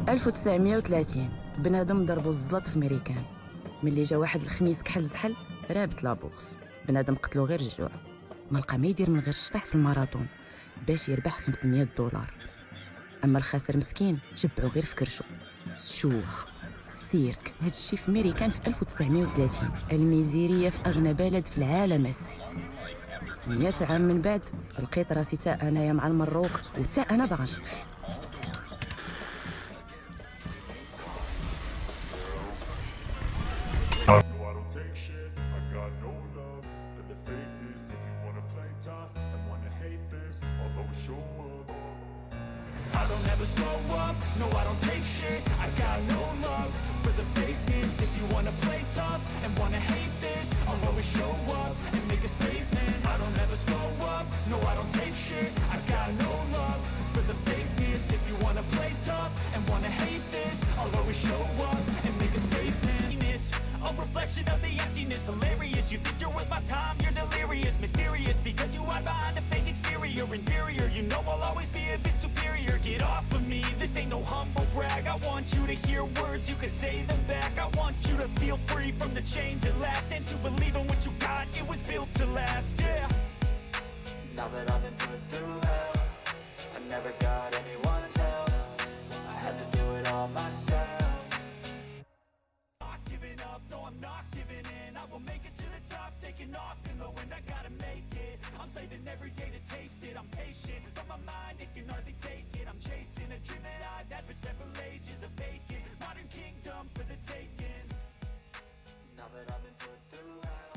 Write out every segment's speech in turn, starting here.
1930 بنادم ضربو الزلط في ميريكان. ملي جا واحد الخميس كحل زحل رابط لابورس. بنادم قتلو غير الجوع، ما لقى ما يدير من غير الشطح في الماراثون باش يربح $500. اما الخاسر مسكين جبعو غير في كرشو. شوح السيرك هادشي في ميريكان في 1930، الميزيريه في اغنى بلد في العالم السي. 100 عام من بعد لقيت راسي تا انايا مع المروك وتا انا باغا نشطح. Take shit, I got no love for the fakeness. If you wanna play tough and wanna hate this, I'll always show up. I don't ever slow up, no I don't take shit. I got no love for the fakeness. If you wanna play tough and wanna hate this, I'll always show up and make a statement. I don't ever slow up, no I don't take shit. I got no love for the fakeness. If you wanna play tough and wanna hate this, I'll always show up and make a statement. A reflection of the emptiness, hilarious. You think you're worth my time, you're delirious. Mysterious, because you hide behind a fake exterior. Inferior, you know I'll always be a bit superior. Get off of me, this ain't no humble brag. I want you to hear words, you can say them back. I want you to feel free from the chains that last, and to believe in what you got, it was built to last, yeah. Now that I've been put through hell, I never got anyone's help. I had to do it all myself. No, I'm not giving in. I will make it to the top, taking off in the wind. I gotta make it. I'm saving every day to taste it. I'm patient, but my mind, it can hardly take it. I'm chasing a dream that I've had for several ages. A vacant modern kingdom for the taking. Now that I've been put through hell,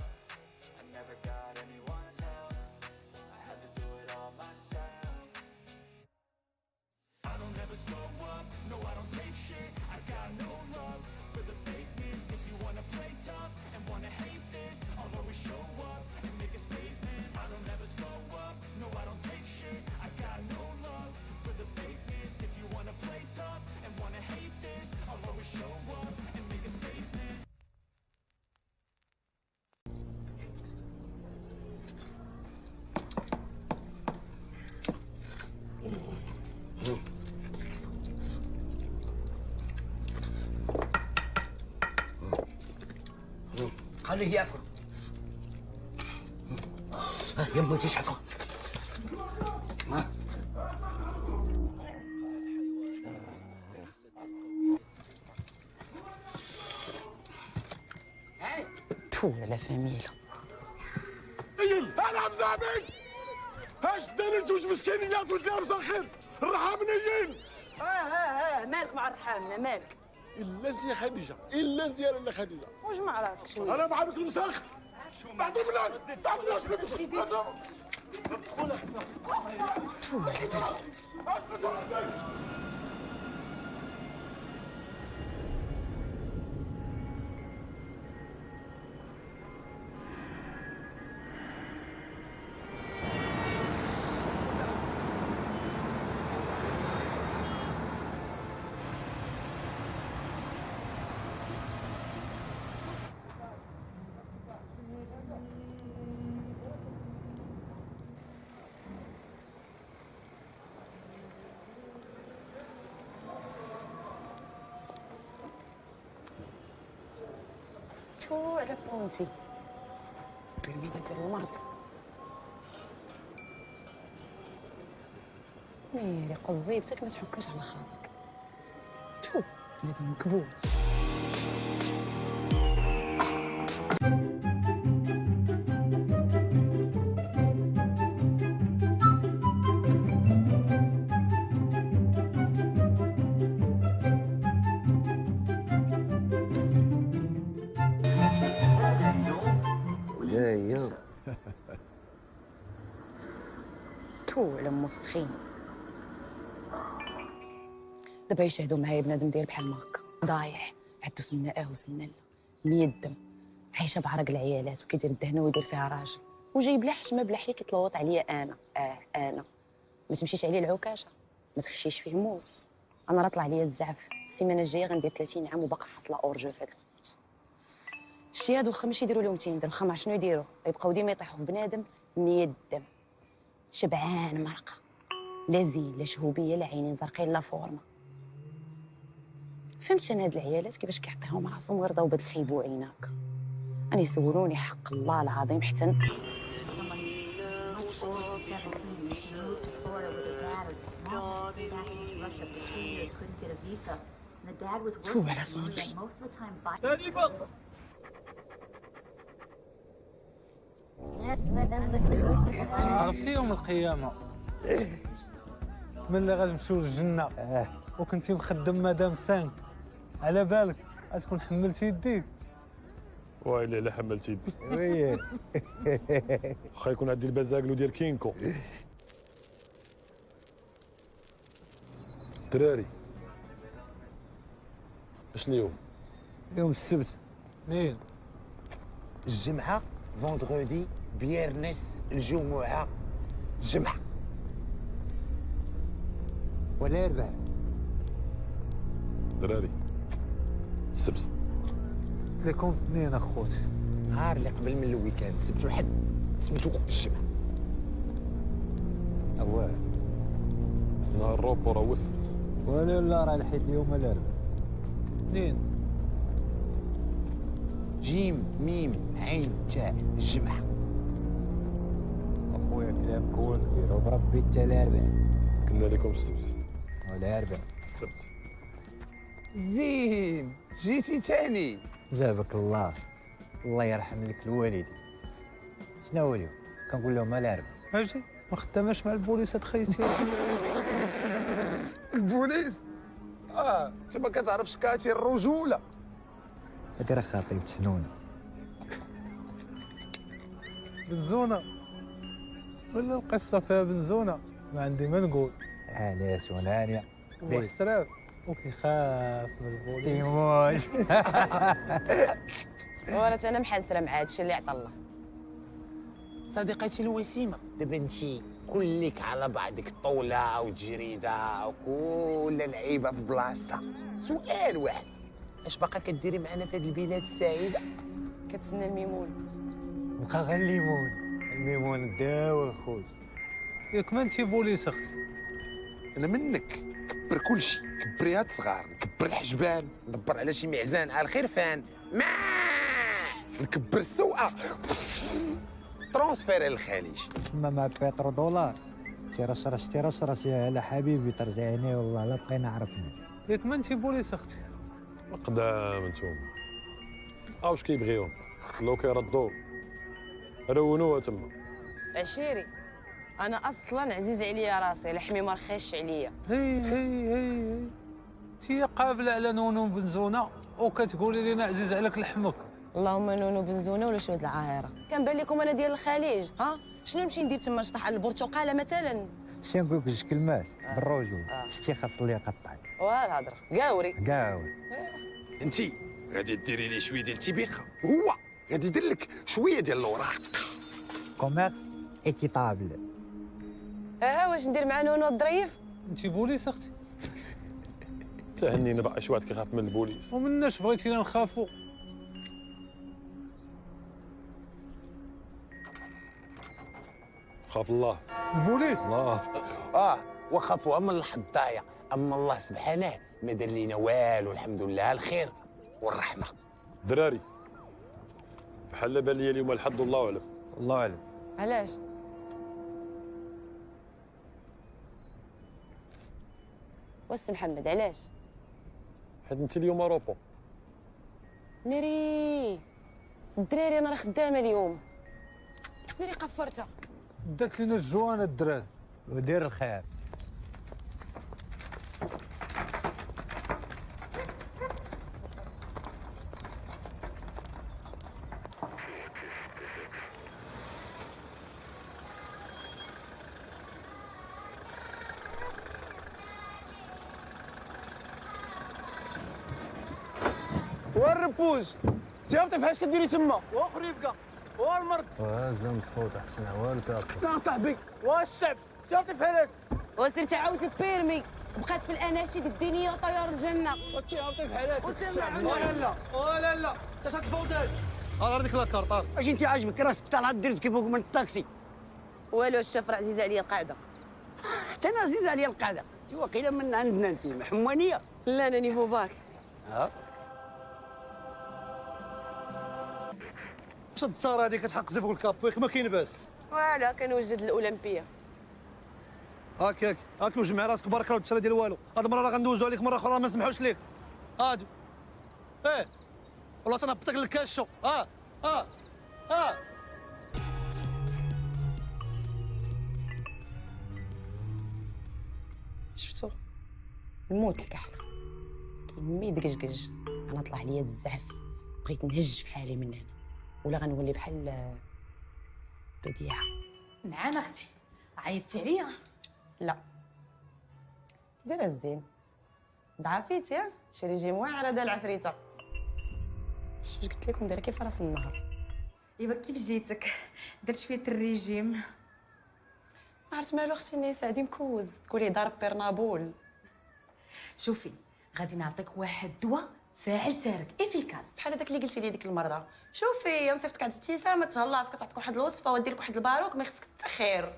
I never got anyone's help. I had to do it all myself. I don't ever slow up, no I don't take shit. I got no love for the fakeness. If you wanna play tough and wanna hate this, I'll always show up and make a statement. I don't ever slow up, no I don't take shit. I got no love for the fakeness. If you wanna play tough and wanna hate this, I'll always show up and make a statement. خليه ياكل. يمه تشحطه. تو لا فاميلا. انا عم زعبك هاش داري جوج مسكينيات والدار ساخت الرحمنيين. مالك مع الرحامنه مالك؟ الا انت يا خديجه، الا انت يا لاله خديجه. واش مع راسك شويه؟ انا معاك المساخت. بعد بلاد بعد بلاد تو لا دار. تو على بونتي بالميدة ديال المرض. ميري قزيبتك ما تحكاش على خاطرك. تو بنادم مكبوت. تو على مسخين. دابا يشهدوا معايا بنادم داير بحال ما هكا ضايع، عندو سناءه وسناله 100 دم، عايشه بعرق العيالات وكيدير الدهنه ويدير فيها راجل، وجاي بلا حشمه بلا حيه كيتلوط عليا انا. انا ما تمشيش عليه العكاشه، ما تخشيش فيه موس. انا راه طلع ليا الزعف، السيمانه الجايه غندير 30 عام وباقا حاصله اورجو في هاد الخوت. الشي هاد واخا ماشي يديروا لهم تيندر، واخا مع شنو يديروا يبقاو ديما يطيحوا في بنادم 100 دم، شبعان مرقه، لا زين لا شهوبيه لا عينين زرقين لا فورمه. فهمتش انا هاد العيالات كيفاش كيعطيهم راسهم غير ضوبة الخيب وعيناك. أنا يسولوني حق الله العظيم حتى فوق على صوني. عرفتي يوم القيامة ملي غنمشيو للجنة وكنتي مخدم مدام 5 على بالك غتكون حملتي يديك؟ ويلي الا حملت يدي وي واخا يكون عندي البازاكلو ديال كينكو. دراري اش اليوم؟ يوم السبت منين؟ الجمعة فوندغودي بيرنس الجمعة الجمعة ولا ربع دراري السبت. قلت لكم منين اخوتي؟ نهار اللي قبل من الويكاند السبت والحد سميتو الجمعة. أواه نهار الروبو راه هو السبت. ولا راه لحيت اليوم ولا ربع. منين؟ جيم ميم عين تاء الجمعة. أخويا كلام كون كبير وبربي تا الأربع قلنا لكم السبت. ولا ربع. السبت زين جيتي تاني. جابك الله، الله يرحم لك الوالدين. شنو هو اليوم؟ كنقول لهم الأربع. اجي ما خداماش مع البوليس هاد خيتي. البوليس؟ انت ما كتعرفش كاتي الرجولة. هادي راه خطيب سنونة. بنزونة ولا القصة فيها بنزونة؟ ما عندي ما نقول. علاش ونانيا؟ هو حسراف وكيخاف من البوليس. تيموش. وراه انا محسره مع هادشي اللي عطا الله. صديقتي الوسيمة، دابا انتي كلك على بعضك طولة وتجريدة وكل لعيبة في بلاصتها. سؤال واحد، اش باقا كديري معنا في هذه البلاد السعيدة؟ كتسنى الميمون. بقى غير الليمون، الميمون داو الخوت. ياك ما انتي بوليس اختي. انا منك كبر كلشي، كبري هاد صغار، نكبر الحجبان، ندبر على شي معزان على الخرفان، ما نكبر السوقه، ترونسفيري للخليج. تما مع بيترو دولار تيرشرش يا هلا حبيبي ترجعيني والله لا بقينا عرفنا. ياك ما انتي بوليس اختي. قدام انتوما واش كيبغيو لو كيردوا رونوها تما. عشيري انا اصلا عزيز عليا راسي، لحمي ما رخيش عليا. هي انتي قابله على نونو بنزونه وكتقولي لنا عزيز عليك لحمك. اللهم نونو بنزونه ولا شهود العاهره. كان بان لكم انا ديال الخليج، ها شنو نمشي ندير تما نشطح على البرتقاله مثلا؟ شي نقول لك جوج كلمات بالرجول. شتي خاص اللي يقطعك. والهضره قاوري قاوي. انتي غادي ديري لي شويه ديال التبيخه، هو غادي يدير لك شويه ديال الاوراق. كوميرس ايكيتابل. ها واش ندير مع نونو الظريف؟ انتي بوليس اختي. تهنينا بقى شي واحد كيخاف من البوليس. ومناش بغيتينا نخافوا. خاف الله. البوليس الله وخافوها من الحظايا، اما الله سبحانه ما دار لينا والو، الحمد لله الخير والرحمه. دراري بحال بان لي اليوم الحد والله اعلم. الله اعلم. علاش؟ وس محمد علاش؟ حيت انت اليوم روبو. ناري الدراري انا راه خدامه اليوم. ناري قفرتها. دات لينا الجوانه الدراري. ودير الخير. والربوز جاوبتي فاش كديري تما؟ واخر يبقى والمرض وهزم مسخوط احسن عوال كاع. سكتنا صاحبي والشعب جاوبتي فاش؟ وسيرتي عاود البيرمي، بقات في الاناشيد الدينيه وطيار الجنه. جاوبتي بحالاتك وسيرنا ولا لا انت شاد الفوضى. راه ديك لاكارطار واش انت عاجبك راسك طالعه دير كيف من الطاكسي؟ والو الشفره عزيز عليا القاعده. حتى انا عزيز عليا القعده. انت واقيلا من عندنا انت محمانيه. لا انا نيفو باك. شد الساره هذيك كتحق فوق الكاب وياك ما كاين باس. فوالا كنوجد الاولمبيه. هاك وجمع راسك بارك الله والتسرى ديال والو. هاد المره راه غندوزو عليك مره اخرى ما نسمحوش ليك. هادي والله تنهبطك للكاشو. شفتو الموت الكحله كيما يدقجقج. انا طلع ليا الزعف بغيت نهج في حالي من هنا ولا غنولي بحال بديعه. نعم اختي عيطتي عليا؟ لا دايره الزين ضعفيتي شي ريجيم واعر هذا العفريته. واش قلت لكم دايره كيف راس النهار. ايوا كيف جيتك؟ درت شويه الريجيم. ما عرفت مالو اختي الناس عادي مكوز تقولي ضرب بيرنابول. شوفي غادي نعطيك واحد الدواء فاعل تارك افيكاس بحال هذاك اللي قلتي لي ديك المره. شوفي نصيفطك عند ابتسامه تهلا فيك تعطيك واحد الوصفه ودير لك واحد الباروك ما يخصك حتى خير.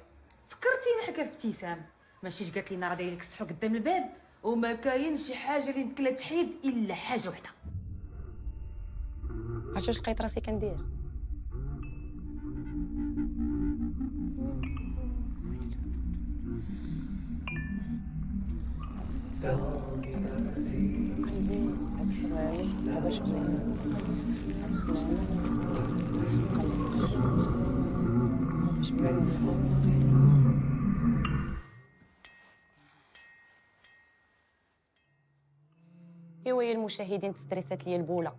فكرتيني حكا في ابتسام ماشي قالت لينا راه داير لك السحور قدام الباب وما كاينش شي حاجه اللي يمكن لها تحيد الا حاجه وحده. عرفتي واش لقيت راسي كندير؟ ايوا يا المشاهدين تستريسات ليا البوله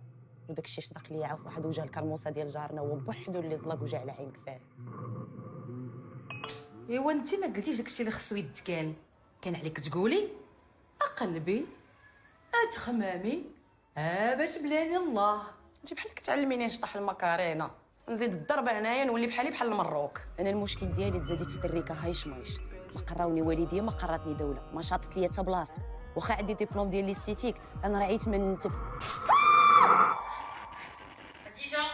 وداك الشيء شدق ليا عاف واحد وجه الكرموسه ديال جارنا هو بوحدو اللي زلق وجا على عين كفاه. ايوا انت ما قلتيش داكشي اللي خصو يتقال كان عليك تقولي اقلبي اتخمامي باش بلاني الله. انت بحال كتعلميني نشطح المكارينا نزيد الضربه هنايا نولي بحالي بحال المروك. انا المشكل ديالي تزاديت في الريكه هاي شمايش ما قراوني والديا ما قراتني دوله ما شاطت ليا حتى بلاصه واخا عندي ديبلوم ديال ليستيتيك انا رعيت من نتف. خديجه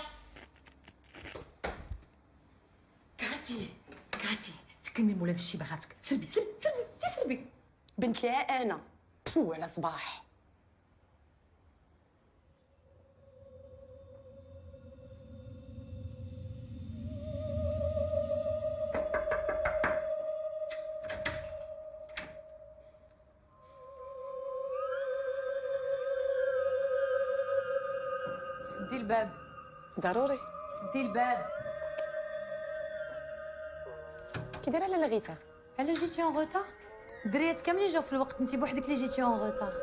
كاتي تكلمي مولات الشي باغاتك سربي تسربي بنت لها انا بو على صباح. سدي الباب ضروري سدي الباب. كي دايره لاله غيتا؟ على جيتي اون روتار؟ الدريات كاملين جاو في الوقت انت بوحدك اللي جيتي اون روتار.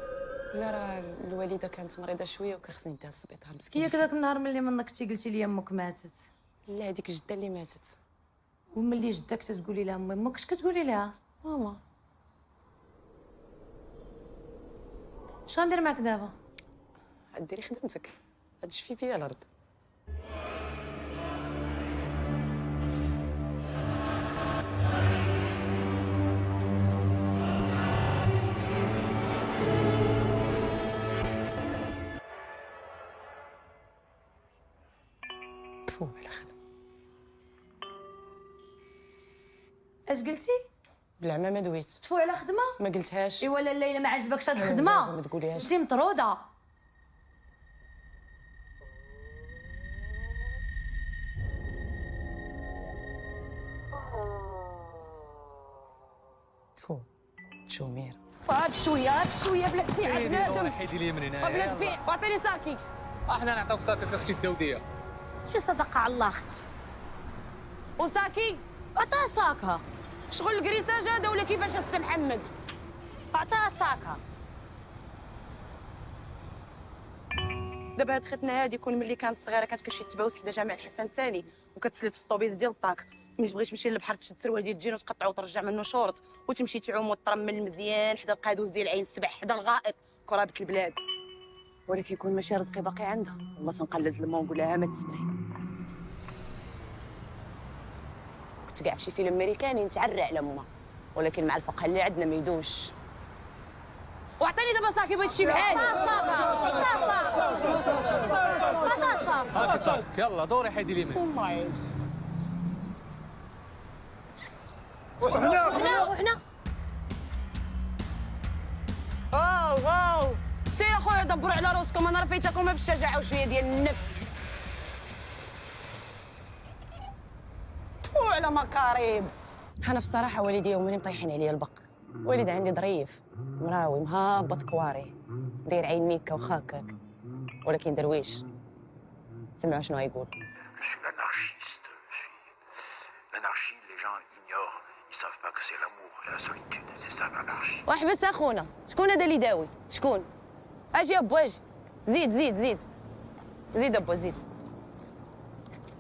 لا راه الوالده كانت مريضه شويه وكخصني نديها للسبيطار مسكينه. ياك داك النهار ملي منك كنتي قلتي لي امك ماتت. لا هذيك جده اللي ماتت. وملي جدك تتقولي لها امك اش كتقولي لها؟ ماما. اش غندير معاك دابا؟ ديري خدمتك غتشفي بيا الارض. فو على خدمة. اش قلتي؟ بالعمى ما دويت. تفو على خدمه؟ ما قلتهاش. ايوا لا الليله ما عجبكش هاد الخدمه ما تقوليهاش. انت مطروده. تفو تشومير بشويه بلاد فيع بنادم. حيدي لي من هنا بلاد فيع عطيني ساكي. احنا نعطيوك ساكك اختي الدوديه. شي صدقه على الله اختي. وساكي عطاها ساكها. شغل الكريساج هذا ولا كيفاش السي محمد؟ عطاها ساكها. دابا هاد ختنا هادي كون ملي كانت صغيره كانت كتمشي تباوس حدا جامع الحسن الثاني وكتسلت في الطوبيس ديال الطاك ملي تبغي تمشي للبحر تشد سروال ديال الجين وتقطعو وترجع منه شورط وتمشي تعوم وترمل مزيان حدا القادوس ديال عين السبع حدا الغائط كرابه البلاد. ولكن يكون ماشي رزقي باقي عندها والله تنقلز لما ونقول لها ما تسمعي. كنت كاع في شي فيلم امريكاني نتعرى على امها ولكن مع الفقه اللي عندنا ما يدوش. وعطيني دابا ساكي بغيت شي بحالي. هاكي صافي يلا دوري حيدي لي من. وحنا واو سير اخويا دبر دبروا على راسكم، انا رفيتكم بالشجاعه وشويه ديال النفس. تفوا على مكاريب. انا في الصراحه والدي يومين مطيحين عليا البق. والد عندي ظريف مراوي مهابط كواري داير عين ميكا وخاكاك، ولكن درويش. سمعوا شنو يقول. Je suis anarchiste. L'anarchie, les gens ignorent. Ils savent pas que c'est l'amour et la solitude. C'est ça l'anarchie. واحبس اخونا، شكون هذا اللي داوي؟ شكون؟ اجي ابو اجي. زيد زيد زيد. زيد ابو زيد.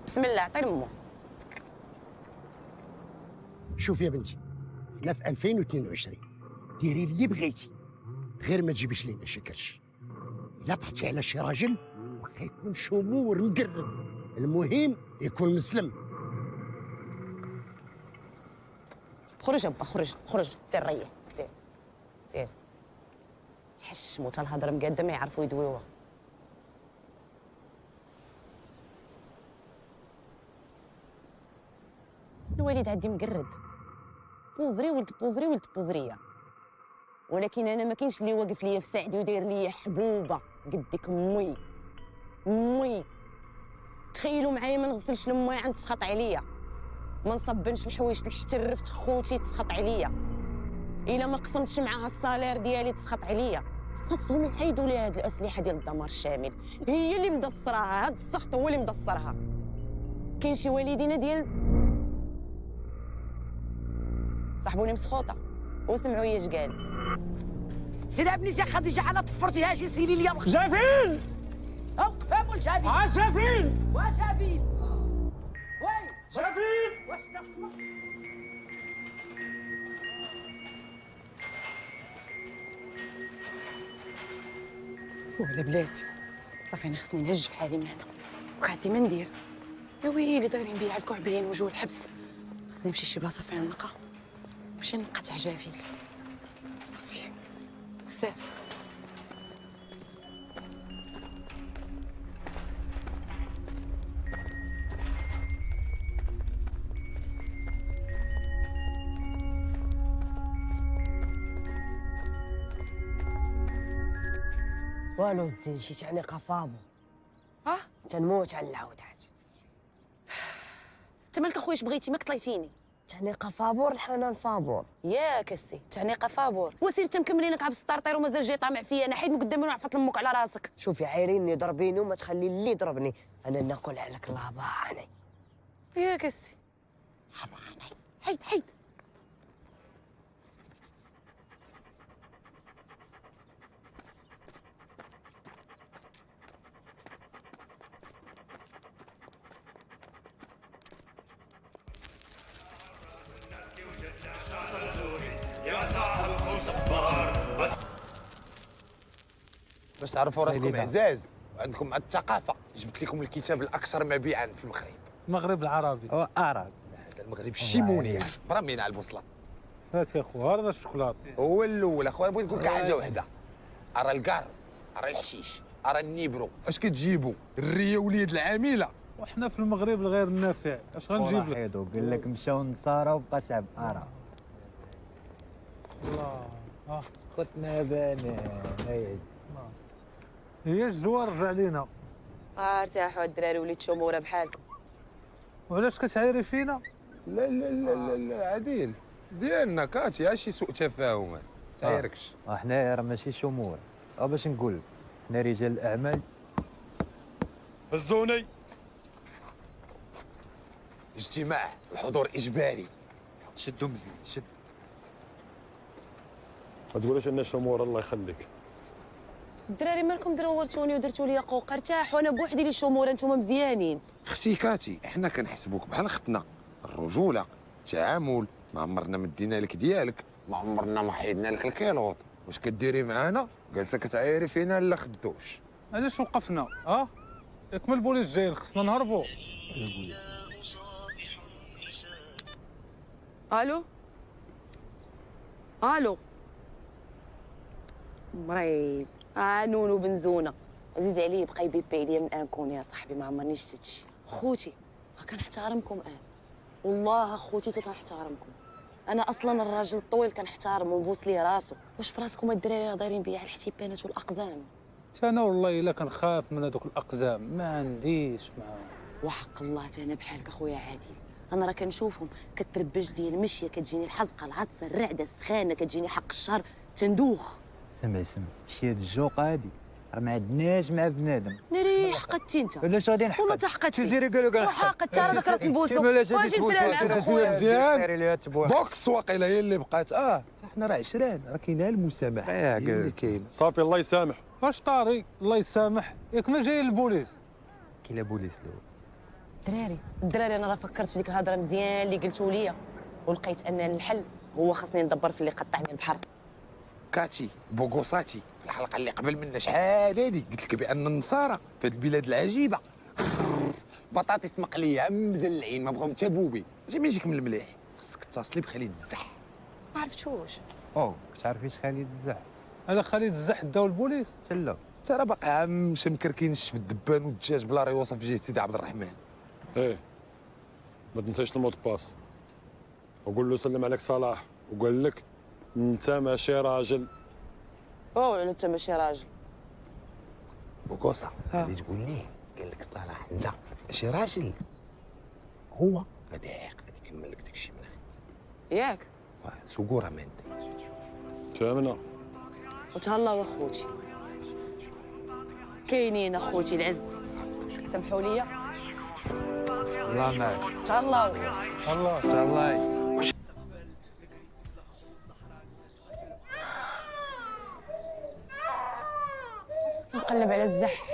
بسم الله عطي لامو. شوف يا بنتي، حنا في 2022 ديري اللي بغيتي، غير ما تجيبيش لينا شي كرش. الا طحتي على شي راجل واخا يكون شمور مقرب، المهم يكون مسلم. خرج ابا خرج خرج، سير ريح سير سير. حشمو تا الهضره مقاده ما يعرفوا يدويوها. الوالد عندي مقرد، بوفري ولد بوفري ولد بوفريه، ولكن انا ما كاينش اللي واقف ليا في ساعدي وداير ليا حبوبه قدك امي. امي تخيلوا معايا ما نغسلش الماء عند تسخط عليا، ما نصبنش الحوايج حتى رفت خوتي تسخط عليا، الا ما قسمتش معاها الصالير ديالي تسخط عليا. خاصهم يحيدوا لي هاد الاسلحه ديال الدمار الشامل، هي اللي مدصراها، هاد السخط هو اللي مدصرها. كاين شي والدينا ديال صاحبوني مسخوطه وسمعوا هي اش قالت. سير ابني سي خديجه على طفرتيها شي سيري ليا جافين اوقف والجابين جافين وجابين وي جافين واش تسمع؟ فو على بلاتي، صافي انا خصني نهج في حالي من هنا، وقعدتي ما ندير. يا ويلي دايرين بيا الكعبين وجو الحبس، خصني نمشي شي بلاصه فيها نلقى، ماشي نلقى تاع جافيل. صافي بزاف. والو الزين شي تعنيقه فابو. تنموت على العودات. انت مالك اخويا اش بغيتي؟ ماك طليتيني. تعنيقه فابور الحنان فابور. ياك السي تعنيقه فابور. وسير انت مكملينك عبس الطرطير ومازال جاي طامع فيا انا، حيد من قدامي ونعفط لمك على راسك. شوفي عايريني ضربيني وما تخلي اللي يضربني، انا ناكل عليك لاباني. ياك السي حيد حيد. باش تعرفوا راسكم عزاز وعندكم الثقافه، جبت لكم الكتاب الاكثر مبيعا في المغرب. المغرب العربي عربي. هذا المغرب الشيموني برامين على البوصله. هات يا خو هذا الشوكولاط. هو الاول اخويا، بغيت نقول لك حاجه وحده، ارى الكار، ارى الحشيش، ارى النيبرو، اش كتجيبوا؟ الريه وليد العامله. وحنا في المغرب الغير النافع، اش غنجيب لك؟ حيدو قال لك مشاو نصارى وبقى شعب ارى. الله خوتنا بنات هي الجوار رجع لينا. ارتاحوا الدراري وليت شموره بحالكم. وعلاش كتعايري فينا؟ لا لا لا لا لا عديل ديالنا كاتي شي سوء تفاهم، تعايركش. حنايا راه ماشي شمول، باش نقول لك حنا رجال الاعمال. هزوني اجتماع الحضور اجباري. شدوا مزيان شد. ما تقولش ان شمور الله يخليك. الدراري مالكم درورتوني ودرتوا لي قوق؟ ارتاحوا انا بوحدي اللي شموره، نتوما مزيانين. اختي كاتي حنا كنحسبوك بحال اختنا، الرجوله، التعامل، ما عمرنا مدينا لك ديالك، ما عمرنا ما حيدنا لك الكيلوط. واش كديري معانا؟ جالسه كتعايري فينا لا خدوش. علاش وقفنا؟ ياك من البوليس جايين خصنا نهربوا. الو الو مريض. نونو بنزونه عزيز عليه بقى يبيبي عليا من انكون يا صاحبي، ما عمرني شفت هادشي. خوتي كنحترمكم والله خوتي كنحترمكم. انا اصلا الراجل الطويل كنحترمه ونبوس ليه راسو. واش في راسكم الدراري راه دايرين بيا على الحتيبانات والاقزام؟ انا والله الا كنخاف من هذوك الاقزام، ما عنديش معاهم. وحق الله انا بحالك اخويا عادل، انا راه كنشوفهم كتربج لي المشيه، كتجيني الحزقه، العطسه، الرعده، السخانه، كتجيني حق الشهر تندوخ. سمع شي هاد الجوق هادي راه ما عندناش مع بنادم. ناري حقدتي انت ولا شو غادي نحقد؟ والله تا حقدتي. تزيري قالوا كنحقد. وحاقد تا راك راس نبوسو واجي نفلا معاك خويا. مزيان بوكس واقيلا هي اللي بقات. حنا راه عشران، راه كاينه المسامحه هي اللي كاينه. صافي الله يسامح. واش طاري الله يسامح ياك ما جاي البوليس؟ كاين لا بوليس لو الدراري انا راه فكرت في ديك الهضره مزيان اللي قلتوا لي، ولقيت ان الحل هو خاصني ندبر في اللي قطعني البحر. كاتي بوغوساتي في الحلقه اللي قبل منا شحال هادي قلت لك بان النصارى في هذه البلاد العجيبه بطاطس مقليه مزلعين ما بغاو حتى بوبي، اجي ما يجيك من المليح. خاصك تتصلي بخالد الزح. ما عرفتوش. كتعرفيش خالد الزح؟ هذا خالد الزح داو البوليس؟ لا انت راه باقي عام مكركينش في الدبان والدجاج بلا ريوصه في جهه سيدي عبد الرحمن. ايه ما تنساش الموت باس، وقول له سلم عليك صلاح وقال لك انت ماشي راجل. على انت ماشي راجل. بوغوسا غادي تقول ليه قال لك صلاح انت ماشي راجل، هو غادي يعيق غادي يكمل لك داكشي معاه ياك سوقوره ما انت فهمنا. وتهلاو اخوتي، كاينين اخوتي العز، سمحوا لي. الله معك. تهلاو الله تهلاي. تنقلب على الزح.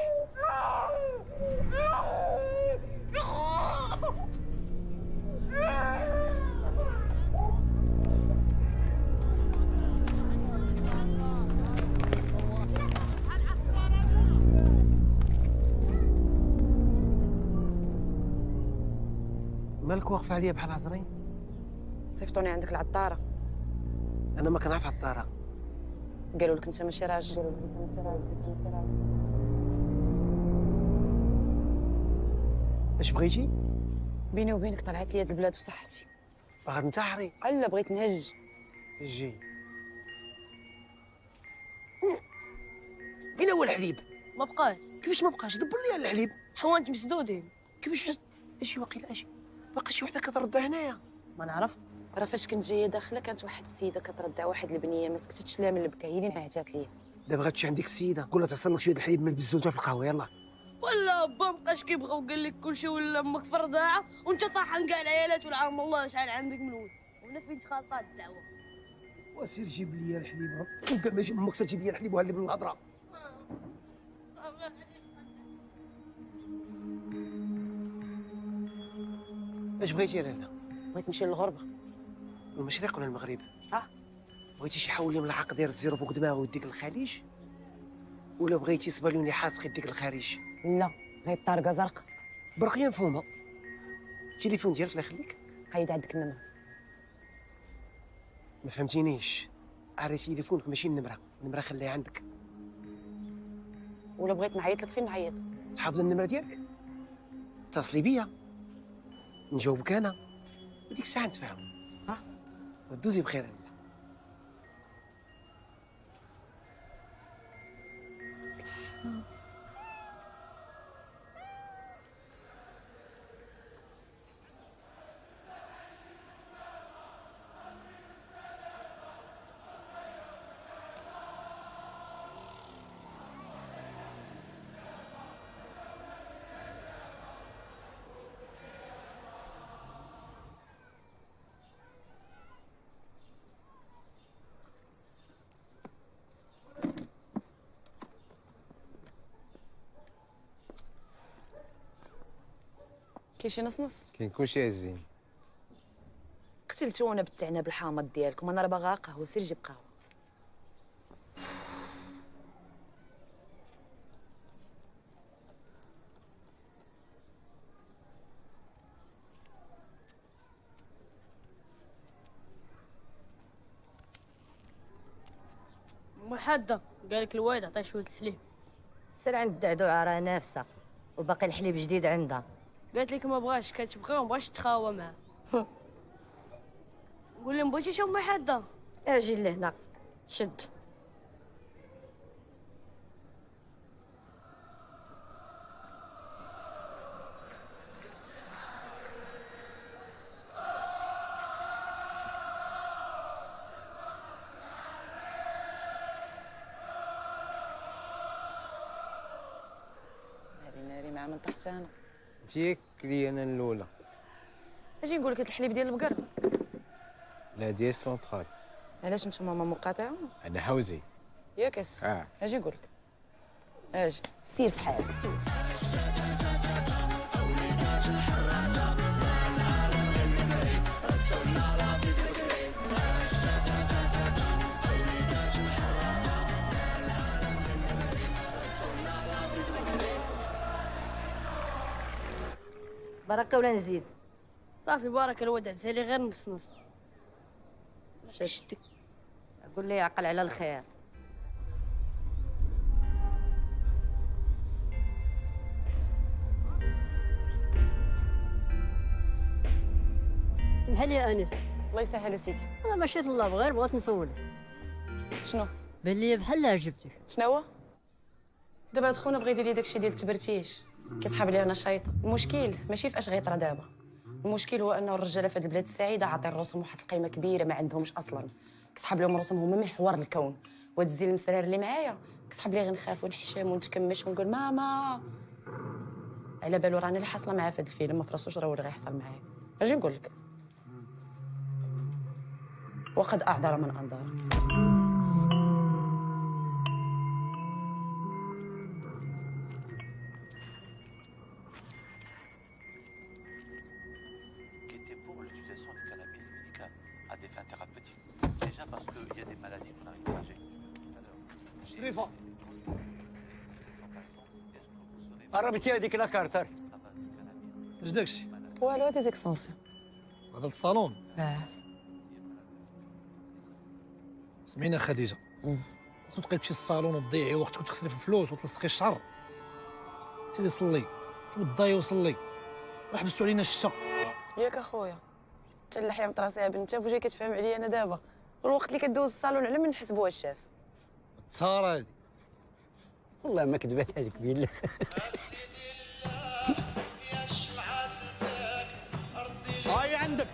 مالك واقفه عليا بحال عزرين؟ صيفطوني عندك العطاره، انا ما كنعرف عطاره. قالوا لك انت ماشي راجل. اش بغيتي؟ بيني وبينك طلعت لي هاد البلاد في صحتي. باغا تنتحري؟ الا بغيت نهج. جي فين هو الحليب؟ ما بقاش. كيفاش ما بقاش؟ دبر لي الحليب. حوانت مسدودين. كيفاش اش واقيلا اش باقي شي وحده كتردها هنايا؟ ما نعرف. راه فاش كنت جايه داخله كانت واحد السيده كتردع واحد البنيه ما سكتتش لا من البكا، هي اللي نعتات ليا. دابا غتمشي عندك السيده قول لها تعصر لك شويه الحليب من البزونته في القهوه. يلا ولا با مابقاش كيبغى وقال لك كلشي ولا امك في الرضاعه وانت طاحن كاع العيالات والعام الله شحال عندك من ولد وهنا فين تخلطات الدعوه. وسير جيب لي الحليب. قال ماشي امك تجيب لي الحليب وهلب الهضره. اش بغيتي يا لاله؟ بغيت نمشي للغربه. المشرق ولا المغرب؟ بغيتي شي حول لي ملحق داير الزيرو فوق دماغه ويديك للخليج، ولا بغيتي صبالوني حاسق يديك للخارج؟ لا غير طارقه زرقاء. برقيه مفهومه. التليفون ديالك الله يخليك. قيد عندك النمره. ما فهمتينيش. عري تليفونك ماشي النمره خليها عندك. ولا بغيت نعيط لك فين نعيط؟ حافظ النمره ديالك؟ اتصلي بيا نجاوبك انا وديك الساعه نتفاهم. دوزي بخير. كاين شي نص كاين كلشي زين. قتلتونا بالتعنب الحامض ديالكم، انا راه باغا قهوه، سير جيب قهوه. محدة قالك الوالد عطيه شويه الحليب. سير عند الدعدوعه راه نافسه وباقي الحليب جديد عندها. قالت لك ما بغاش، كتبغي وما بغاش تخاوى معاه. قول لي بغيتي شي ام حاده. اجي لهنا شد. من تحت انا. انت كليانه الاولى. اجي نقول لك هاد الحليب ديال البقر. لا ديال السونطرال. علاش نتوما مقاطعون؟ انا حوزي. ياك اجي نقول لك. اجي سير بحالك سير. بركه ولا نزيد؟ صافي بارك الودع سالي غير نص نص. شتي قول لي عقل على الخير. سمح لي يا انس. الله يسهل سيدي. انا مشيت الله غير بغيت نسولك. شنو؟ بان لي بحال عجبتك. شنو هو؟ دابا هاد خونا بغى يدير لي داكشي ديال التبرتيش، كيسحب لي انا الشيطان. المشكل ماشي في اش غيطرى دابا، المشكل هو انه الرجاله في هاد البلاد السعيده عاطين راسهم واحد القيمه كبيره ما عندهمش اصلا، كيسحب لهم راسهم هما محور الكون. وهاد الزين المفرار اللي معايا كيسحب لي غير نخاف ونحشم ونتكمش ونقول ماما، على بالو راني اللي حاصله معاه في هاد الفيلم، ما فراسوش راه هو اللي غيحصل معايا. اجي نقول لك وقد اعذر من انذر. شريفه قربتي هذيك لاكارتر. اش داكشي؟ والو هادي زيكسونسيون. هذا الصالون. سمعينا خديجه، تبقي تمشي للصالون وتضيعي وقتك وتخسري في الفلوس وتلصقي الشعر. سيري صلي توضاي وصلي، راه حبستوا علينا الشتا. ياك اخويا حتى اللحيه مطراسيها بنتها وجاي كتفهم عليا انا دابا، والوقت اللي كدوز الصالون على من نحسبوها الشاف. التهار هادي والله ما كذبت عليك بالله. هاي عندك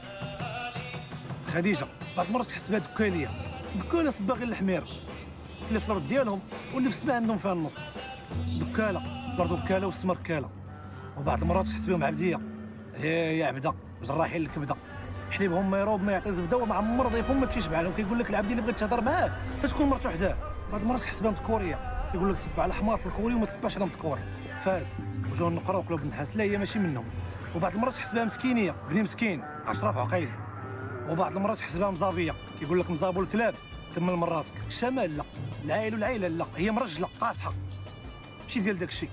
خديجه. بعض المرات تحس بها دكاليه، دكاله صباغين الحمير اللي في الارض ديالهم واللي في السماء عندهم فيها النص. دكاله الارض دكاله والسما ركاله. وبعض المرات تحس بهم عبديه، هي عبده جراحين الكبده، حليبهم ما يروب ما يعطي زبده وما عمر ضيفهم ما تمشيش بحالهم. كيقول لك العبدي اللي بغيت تهضر معاه تكون مرته وحداه. بعض المرات تحس بهم ذكوريه، يقول لك صب على حمار في الكوري وما تصباش على ذكوري. فاس وجوه النقره وقلوب النحاس، لا هي ماشي منهم. وبعض المرات تحس بها مسكينيه، بني مسكين 10 في عقيل. وبعض المرات تحس بها مزابيه، كيقول لك مزابو الكلاب كمل من راسك. الشمال لا، العائل والعائله لا، هي مرجله قاصحه ماشي ديال داك الشيء.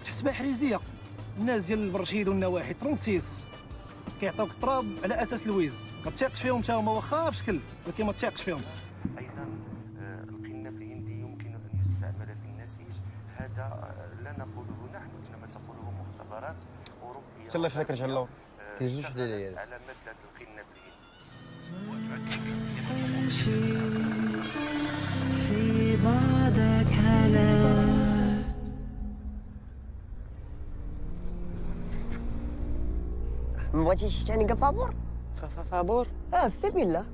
تحس بها حريزيه، الناس ديال البرشيد والنواحي 36 كيعطيوك التراب على اساس الويز، ما تثيقش فيهم حتى هما واخا في شكل، ولكن ما تثيقش فيهم. ايضا القنب الهندي يمكن ان يستعمل في النسيج، هذا لا نقوله نحن انما تقوله مختبرات اوروبيه. تلا في ذاك الله كيزوج حدايا على ماده القنب في بعض كلام. ما بغيتيش تاني فابور؟ فابور؟ في سبيل الله.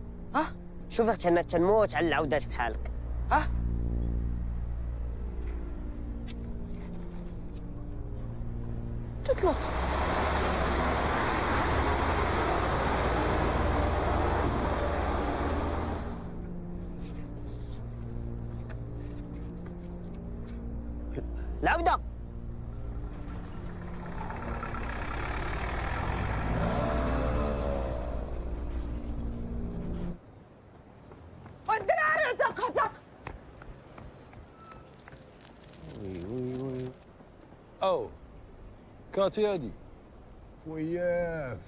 شوف اختي انا تنموت على العودات بحالك. تطلق العودة. والدراري اعتق وي او كاتي هادي وياف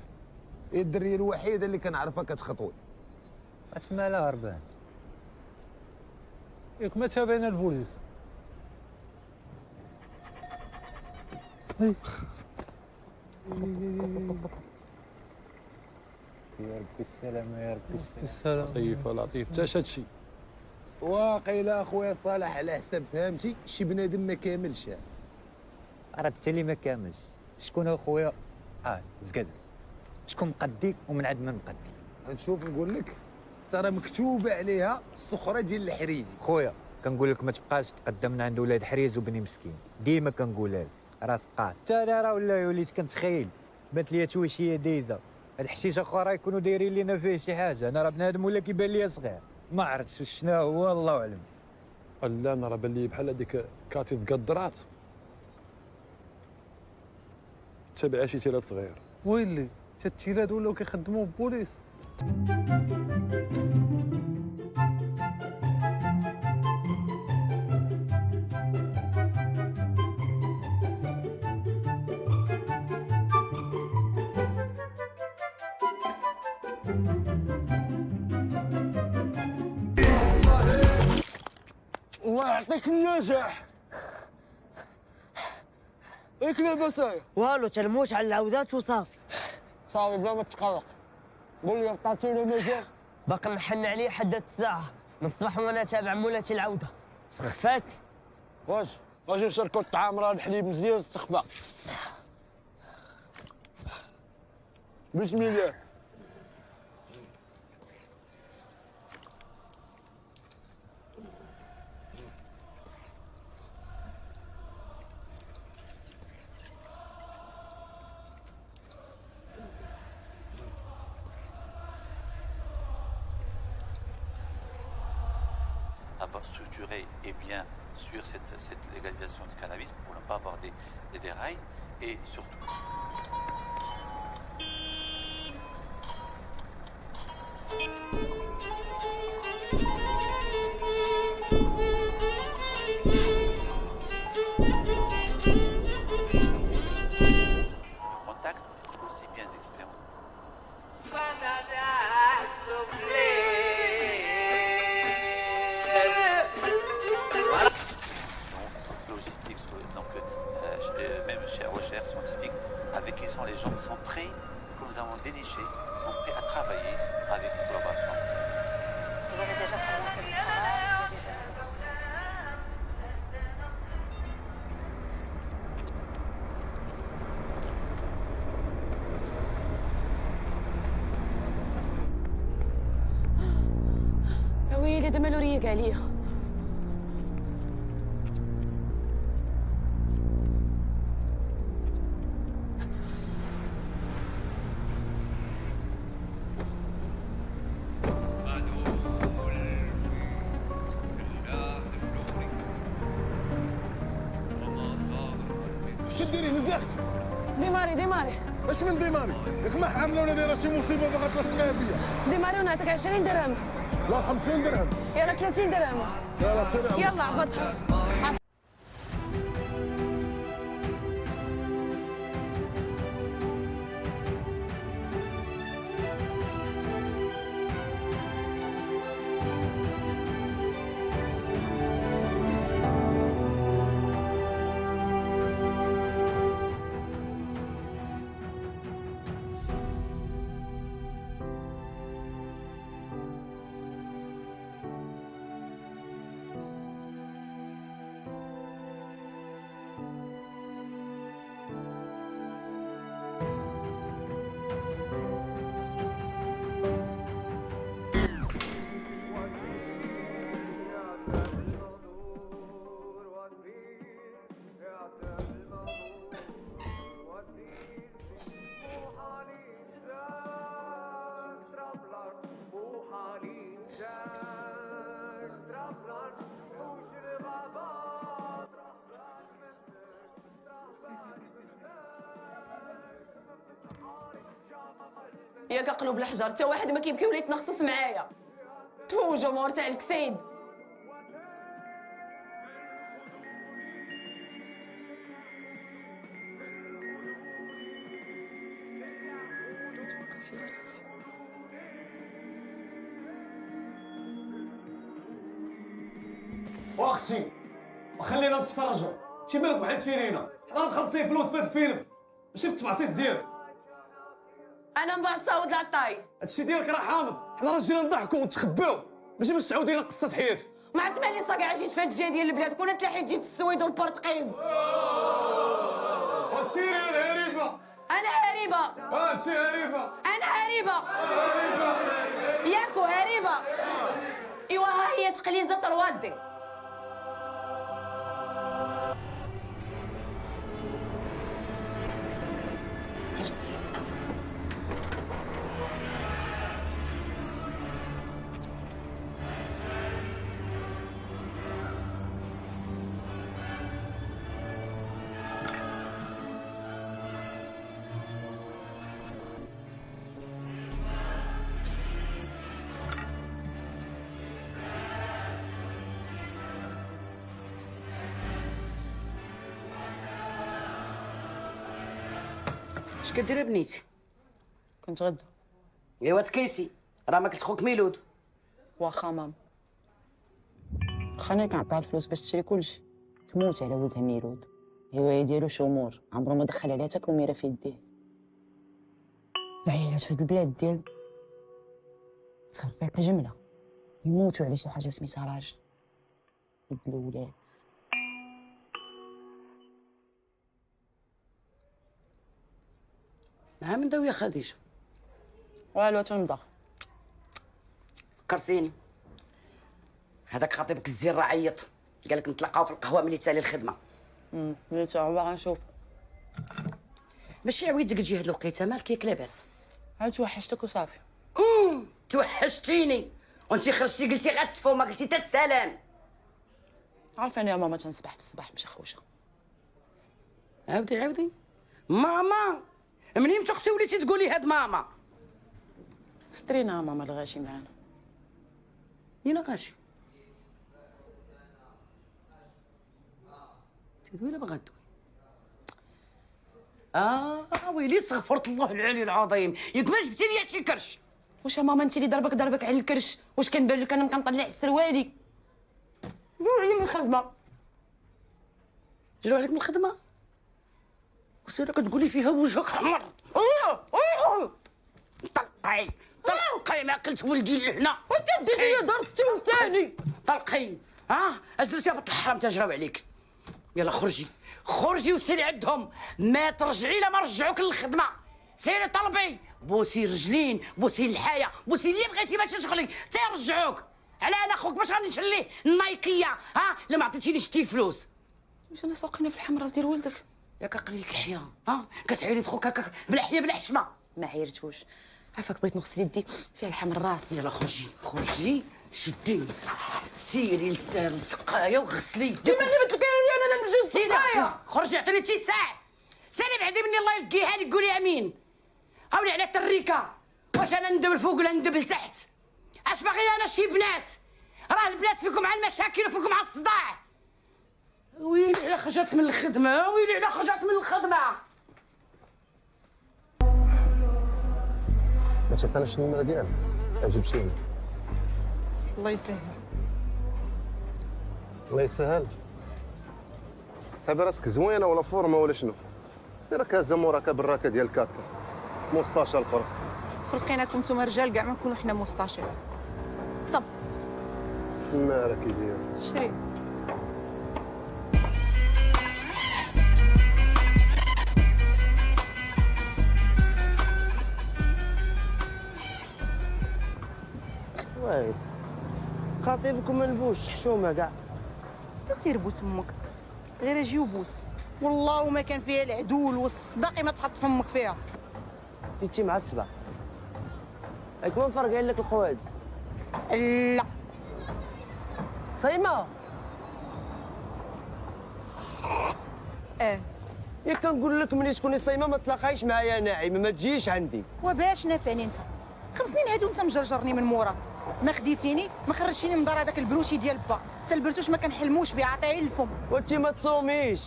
هي الدريه الوحيده اللي كنعرفها كتخطوي. مالها هربان؟ ياك ما تابعنا البوليس. يا ربي السلامة يا ربي السلامة. لطيف لطيف حتى هادشي. واقيلا اخويا صالح على حساب فهمتي شي بنادم ما كاملش. راه انت اللي ما كاملش. شكون اخويا؟ زكاد شكون مقدي ومن عند من مقدي؟ نشوف نقول لك ترى مكتوبه عليها السخره ديال الحريزي. خويا كنقول لك ما تبقاش تقدم من عند ولاد حريز وبني مسكين، ديما كنقولها لك. راس قاص. حتى انا راه ولا وليت كنتخيل بانت لي تويشيه دايزه الحشيش اخرى يكونوا دايرين لينا فيه شي حاجه. انا راه بنادم ولا كيبان لي صغير ما عرفتش شنو هو الله اعلم. لا انا راه بان لي بحال هذيك كاتي تقدرات تبع شي تيلات صغير. ويلي حتى التيلاد ولاو كيخدموا بالبوليس. الله يعطيك النجاح. ايك لاباس؟ والو تنموش على العودات وصافي. صافي بلا ما تقلق. قول لي بطاطينه مازال؟ باقي محن عليه حدات الساعه من الصباح وانا تابع مولاتي العوده. سخفات. واش غادي نشركوا الطعام راه الحليب مزيان السخفه. بسم الله. Avoir structuré et bien sur cette légalisation du cannabis pour ne pas avoir des dérailles et surtout. Le contact aussi bien d'expérience. Logistique, donc même chez recherche scientifique, avec qui sont les gens qui sont prêts, que nous avons dénichés, sont prêts à travailler avec une collaboration. Vous avez déjà commencé le travail? يا ويلي دابا مالو ريق عليا. اش ديري مزيان؟ ديماري اش من ديماري؟ ياك ما حامله ولا دايره شي مصيبه باغا تلصقها بيا. ديماري ونعطيك 20 درهم. لا 50 درهم. يلا 30 درهم. يلا سير يلا عبطها. ياك قلوب الحجر حتى واحد ما كيبكي ولا يتنخصص معايا. تفوجوا مور تاع الكسيد. واختي خلينا نتفرجوا. شي مالك بحال شيرينا؟ حنا مخلصين فلوس في هاد الفيلم ماشي في التبعصيص ديالك. انا مبعصه ولد العطاي. هادشي ديالك راه حامض. حنا راه جينا نضحكوا ونتخباو ماشي باش تعاود لينا قصه حياتك. ما عرفت مالي صاكع جيت في هاد الجهه ديال البلاد كون تلاحيت جيت السويد والبرتقيز. وسيري انا هريبه. انا هريبه. انت هريبه. انا هريبه. ياكو هريبه. ايوا ها هي تقليزه طروادي. اش كديري بنيتي؟ كنت غدا. ايوا تكيسي، راه ما قلت خوك ميلود. واخا مام. خاني كنعطيها الفلوس باش تشري كلشي. تموت على ولدها ميلود. الهوايه ديالو شمور، عمرو ما دخل عليها حتى كوميره في يديه. العيالات في هاد البلاد ديال تصرفيقه جمله يموتوا على شي حاجه سميتها راجل. ود الولاد. مع من داويه خديجه؟ والو تنضى. فكرتيني، هذاك خطيبك الزين راه عيط، قال لك نتلاقاو في القهوه ملي تسالي الخدمه. ملي هو غنشوف. ماشي عويدك تجي هاد الوقيته، مالك ياك لاباس؟ عاد توحشتك وصافي. توحشتيني وانتي خرجتي قلتي غتفو، ما قلتي حتى السلام. عارفاني يا ماما تنصبح في الصباح مشخوشه. عاودي ماما، منين مت اختي وليتي تقولي هاد ماما؟ سترينا ماما الغاشي معانا. يلا غاشي تدوي ولا باغا تدوي؟ ويلي استغفرت الله العلي العظيم، ياك ما جبتي لي شي كرش. واش يا ماما انت اللي ضربك على الكرش؟ واش كنبان لك انا كنطلع السروالي؟ جوعي من الخدمه. جرو عليك من الخدمه؟ وسيرك تقولي فيها وجهك حمر. طلقي ما قلت ولدي لهنا. وانت ديري لي درستي ولساني. طلقي. اش درتي يا بنت الحرام تجراو عليك؟ يلا خرجي وسيري عندهم، ما ترجعي لا ما رجعوك للخدمه. سيري طلبي، بوسي رجلين، بوسي الحياه، بوسي اللي بغيتي باش تشغلي حتى يرجعوك. على انا خوك باش غادي نشري النايكيه الا ما عطيتينيش شتي فلوس. واش انا ساقينا في الحمراس ديال ولدك؟ ياك قليله الحياه كتعيري في خوك هكاك بلا حياه بلا حشمه. ما عيرتوش، عافاك بغيت نغسل يدي فيها الحم الراس. يلا خرجي شدي سيري لسان السقايه وغسلي يدك. ديما اللي بتلقاي انا نمشي للسقايه. خرجي عطيني اتساع. سالي بعدي مني الله يلقيها لك قولي امين. هاولي على التريكه، واش انا ندب الفوق ولا ندب لتحت؟ اش باغي انا شي بنات؟ راه البنات فيكم على المشاكل وفيكم على الصداع. ويلي على خرجت من الخدمه، ويلي على خرجت من الخدمه. ما تعطيناش النمره ديالك، عجبتيني. الله يسهل. الله يسهل. صاحبي راسك زوينه ولا فورمه ولا شنو؟ سير هازه موراكا بالراكه ديال الكاكا موسطاشا الاخرى. خلقيناكم نتوما رجال كاع ما نكونوا حنا موسطاشات. صب ما راكي داير شري. وايد خطيبكم ملبوش حشومه كاع. تسير بوس امك، غير اجي وبوس، والله وما كان فيها العدول والصداقي ما تحط فمك فيها. جيتي معصبه. ياك ما مفرقعين لك القوادس؟ لا صيمه. ياك كنقول لك ملي تكوني صايمه ما تلاقايش معايا ناعمه، ما تجيش عندي. وباش نافعني انت 5 سنين هادو انت مجرجرني من مورا، ما خديتيني ما خرجتيني من دار هذاك البروشي ديال با، حتى البرتوش ما كنحلموش بيه، عطيه الفم. وانتي ما تصوميش.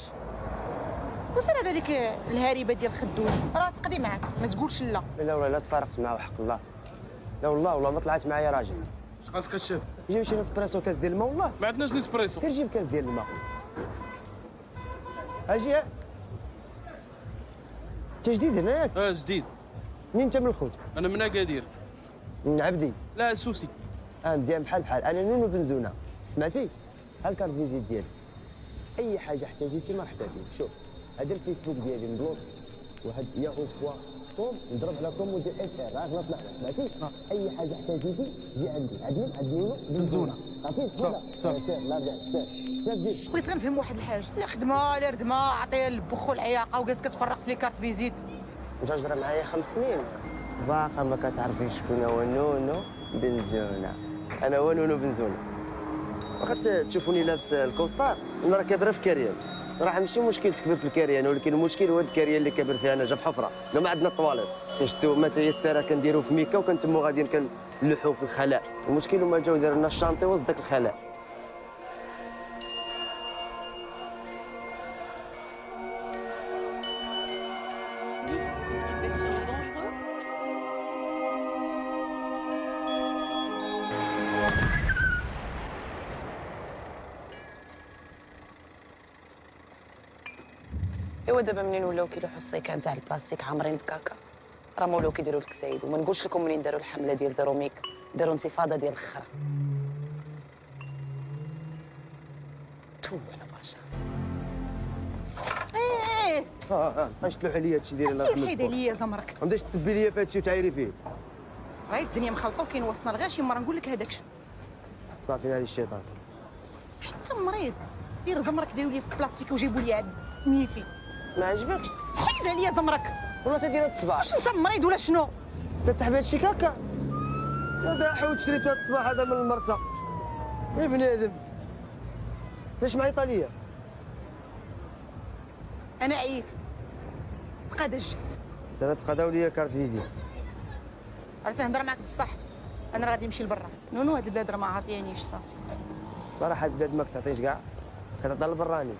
واش انا هذيك الهريبه ديال خدوش راه تقضي معاك، ما تقولش لا. لا والله لا تفارقت معاه وحق الله. لا والله ما طلعت معايا راجل. اش خاصك الشيف؟ جيب شي نسبريسو كاس ديال الماء. والله ما عندناش نسبريسو. سير جيب كاس ديال الماء. اجي انت جديد هنا ياك؟ جديد. منين انت من الخوت؟ انا من اكادير. من عبدي؟ لا سوسي. مزيان بحال انا نونو بنزونه. سمعتي؟ ها الكارت فيزيت ديالي. اي حاجه احتاجيتي مرحبا بك. شوف هذا الفيسبوك ديالي مبلوك، وهاد ياهو فوا كوم نضرب لكم ودير اف راه غلط. سمعتي؟ اي حاجه احتاجيتي جي عندي. عاد نونو بنزونه. صافي صافي لا بيع. بغيت غنفهم واحد الحاجه، لا خدمه لا ردمه، عطيها البخ والعياقه وجالس كتفرق في لي كارت فيزيت. مجرجره معايا 5 سنين باقا ما كتعرفيش شكون هو نونو بنزونه. انا هو نونو بنزونه. واخا تشوفوني لابس الكوستار انا راه كابره في كاريان، راه ماشي مشكل تكبر في الكاريان، ولكن المشكل هو الكاريان اللي كابر فيها انا جا في حفره. لا ما عندنا الطواليت تنشدو ما تيسيره كنديرو في ميكا وكنتمو غاديين كنلوحو في الخلاء. المشكل هما جاو داروا لنا الشانطي وسط داك الخلاء. ايوا دابا منين ولاو كيلوحوا السيكان تاع البلاستيك عامرين بكاكا، راه ما ولاو كيديروا لك سيد. وما نقولش لكم منين داروا الحمله ديال زيرو ميك، داروا انتفاضه ديال الخرا. تو على باشا. باش تلوح عليا هادشي ديال السي حيد عليا زمرك. ما بداش تسبي ليا في هادشي وتعايري فيه. غير الدنيا مخلطه وكاين وسطنا الغير شي مره نقول لك هذاك شنو. صافي على الشيطان. واش انت مريض؟ دير زمرك دايروا لي في بلاستيك وجيبوا لي عاد نيفي. ما عجبكش؟ حيد عليا زمرك. والله تدير هاد الصباح. واش انت مريض ولا شنو؟ كتسحب هادشي كاكا. هذا حوت شريت هاد الصباح هذا من المرسى. يا بنادم. ليش معيطه ليا؟ انا عييت. تقادا الجهد. انا تقاداو ليا كارت فيزيت. عرفتي نهضر معاك بصح. انا غادي نمشي لبرا. نونو هاد البلاد راه ما عاطيانيش صافي. صراحه البلاد ما كتعطيش كاع. كتعطي للبراني.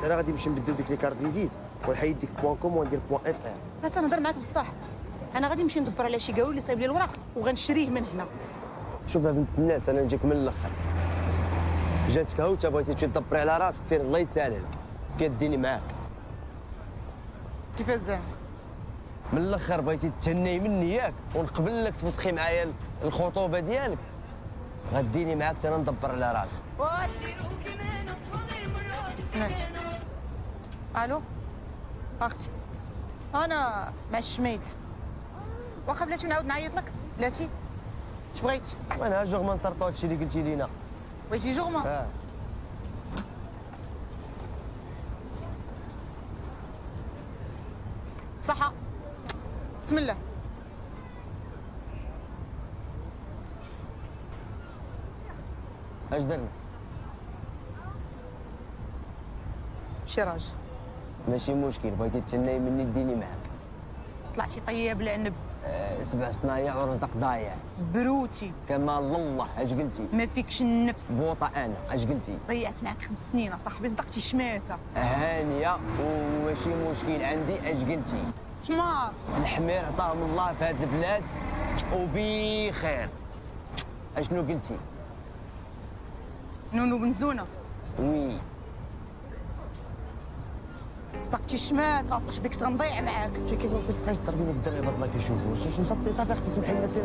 انا غادي نمشي نبدل ديك لي كارت فيزيت ونحيد ديك بوان كوم وندير بوان اف ار. لا تنهضر معاك بصح. انا غادي نمشي ندبر على شي قاول اللي صايب لي الوراق وغنشريه من هنا. شوف يا بنت الناس انا نجيك من الاخر. جاتك هاوته بغيتي تمشي تدبري على راسك سير الله يتساهل كديني معاك. كيفاش زعما؟ من الاخر بغيتي تهني مني ياك ونقبل لك تفسخي معايا الخطوبه ديالك غديني معاك حتى انا ندبر على راسي. بناتي الو اختي انا مع الشميت واخا بلاتي نعاود نعيط لك بلاتي اش بغيتي؟ وانا جوغ ما نسرطوا هادشي اللي قلتي لينا. بغيتي جوغما؟ صحة بسم الله. اش درنا؟ شي راجل ماشي مشكل بغيتي تهني مني ديني معاك. طلعتي طيب العنب. 7 صنايع ورزق ضايع. بروتي كمال الله اش قلتي؟ ما فيكش النفس. بوطه انا اش قلتي؟ ضيعت معاك 5 سنين اصاحبي صدقتي شماتة. هانيه وماشي مشكل عندي اش قلتي؟ حمار. الحمير عطاهم الله في هذه البلاد وبخير. اشنو قلتي؟ نونو بنزونه. وي صدقتي شماتة صاحبي كنت غنضيع معاك. شي كيف كنت بقيت تضربيني بالدرب الله كيشوفوا شي مسطي صافي اختي سمحي لنا سير.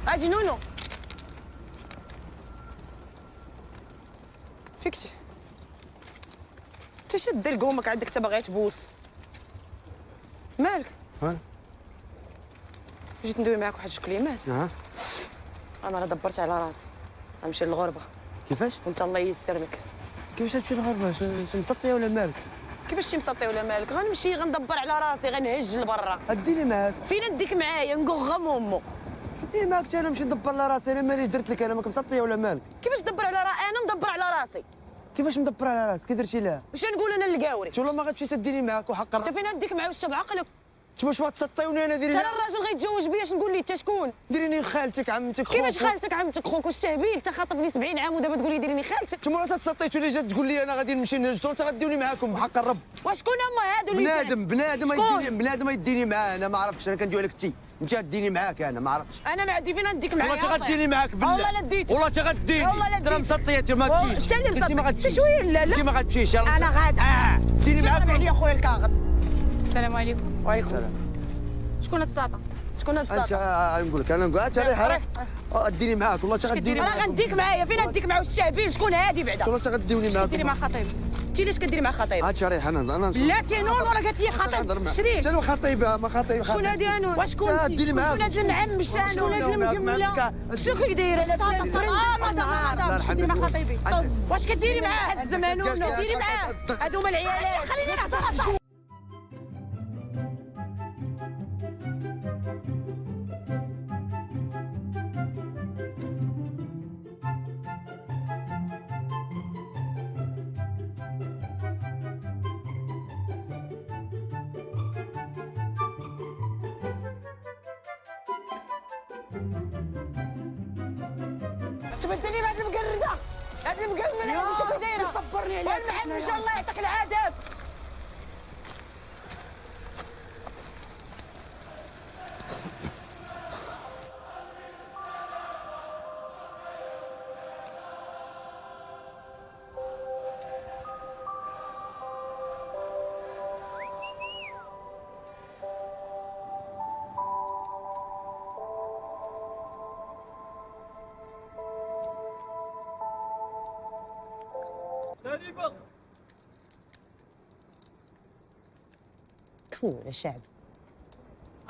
اجي نونو فيكتي انت شد لقومك عندك انت باغي تبوس مالك؟ ها جيت ندوي معاك واحد الكلمات. انا راه دبرت على راسي غنمشي للغربه. كيفاش؟ وانت الله ييسر لك. كيفاش غتمشي للغربه؟ شي مسطيه ولا مالك؟ كيفاش شي مسطي ولا مالك؟ غنمشي غندبر على راسي غنهج لبرا. اديني معاك. فين نديك معايا نقغم امو. اديني معاك حتى انا نمشي ندبر على راسي. انا ماليش درت لك انا ماك مسطيه ولا مالك؟ كيفاش تدبر على راسي؟ انا مدبر على راسي. كيفاش مدبر على راسك؟ كي درتي لها؟ واش نقول انا للقاوري؟ والله ما غتمشي تديني معاك وحق انت فين نديك معاه واش بعقلك؟ واش ما تسطيوني انا ديري. انا الراجل غيتزوج بيا اش نقول ليه انت شكون؟ ديريني خالتك عمتك خوك. كيفاش خالتك عمتك خوك؟ واش تهبيل؟ انت خاطبني 70 عام ودابا تقول لي ديريني خالتك؟ نتوما تسطيتوا لي جات تقول لي انا غادي نمشي نهجروا انت غديوني معاكم بحق الرب. وشكون هما هادو اللي بنادم يديني معاه انا ما عرفتش. انا كندوي عليك انت غديني معاك انا ما عرفتش. انا ما عندي فين نديك معايا. والله غديني معاك بالله. والله لا ديتي. والله غديني. والله لا ديتي. ترى مسطيه انت ما تمشيش. انت اللي مسطي. ما انت شويه لا لا. انت ما غتمشيش. انا غادا. ديني معاك. عليا خويا الكاغط. السلام عليكم. وعليكم السلام. شكون هاد الساطه؟ شكون هاد الساطه؟ نقول لك انا نقول ريح اديني معاك والله غديني. انا غنديك معايا فين نديك مع الشعبين؟ شكون هادي بعدا؟ والله غديوني معاك. ديري مع خطيب. انت علاش كديري مع خطيب؟ هاد شريح انا بلاتي نون ولا قالت لي خطيب شريك. شنو خطيبه ما خطيب. شكون هادي انون؟ وشكون ديري معاك؟ شكون هاد المعمش انون؟ شكون هاد المقمله؟ شنو كيدايره لابسه مدام واش كديري مع خطيبي؟ واش كديري معاه؟ الزمانون ديري معاه. هادو هما العيالات. خليني نعطيها. تبدلني بعد المقرده هاد المقمله هادي شو كدايره؟ صبرني عليك. والمحم ان شاء الله يعطيك العذاب. غريبه. كفو الشعب.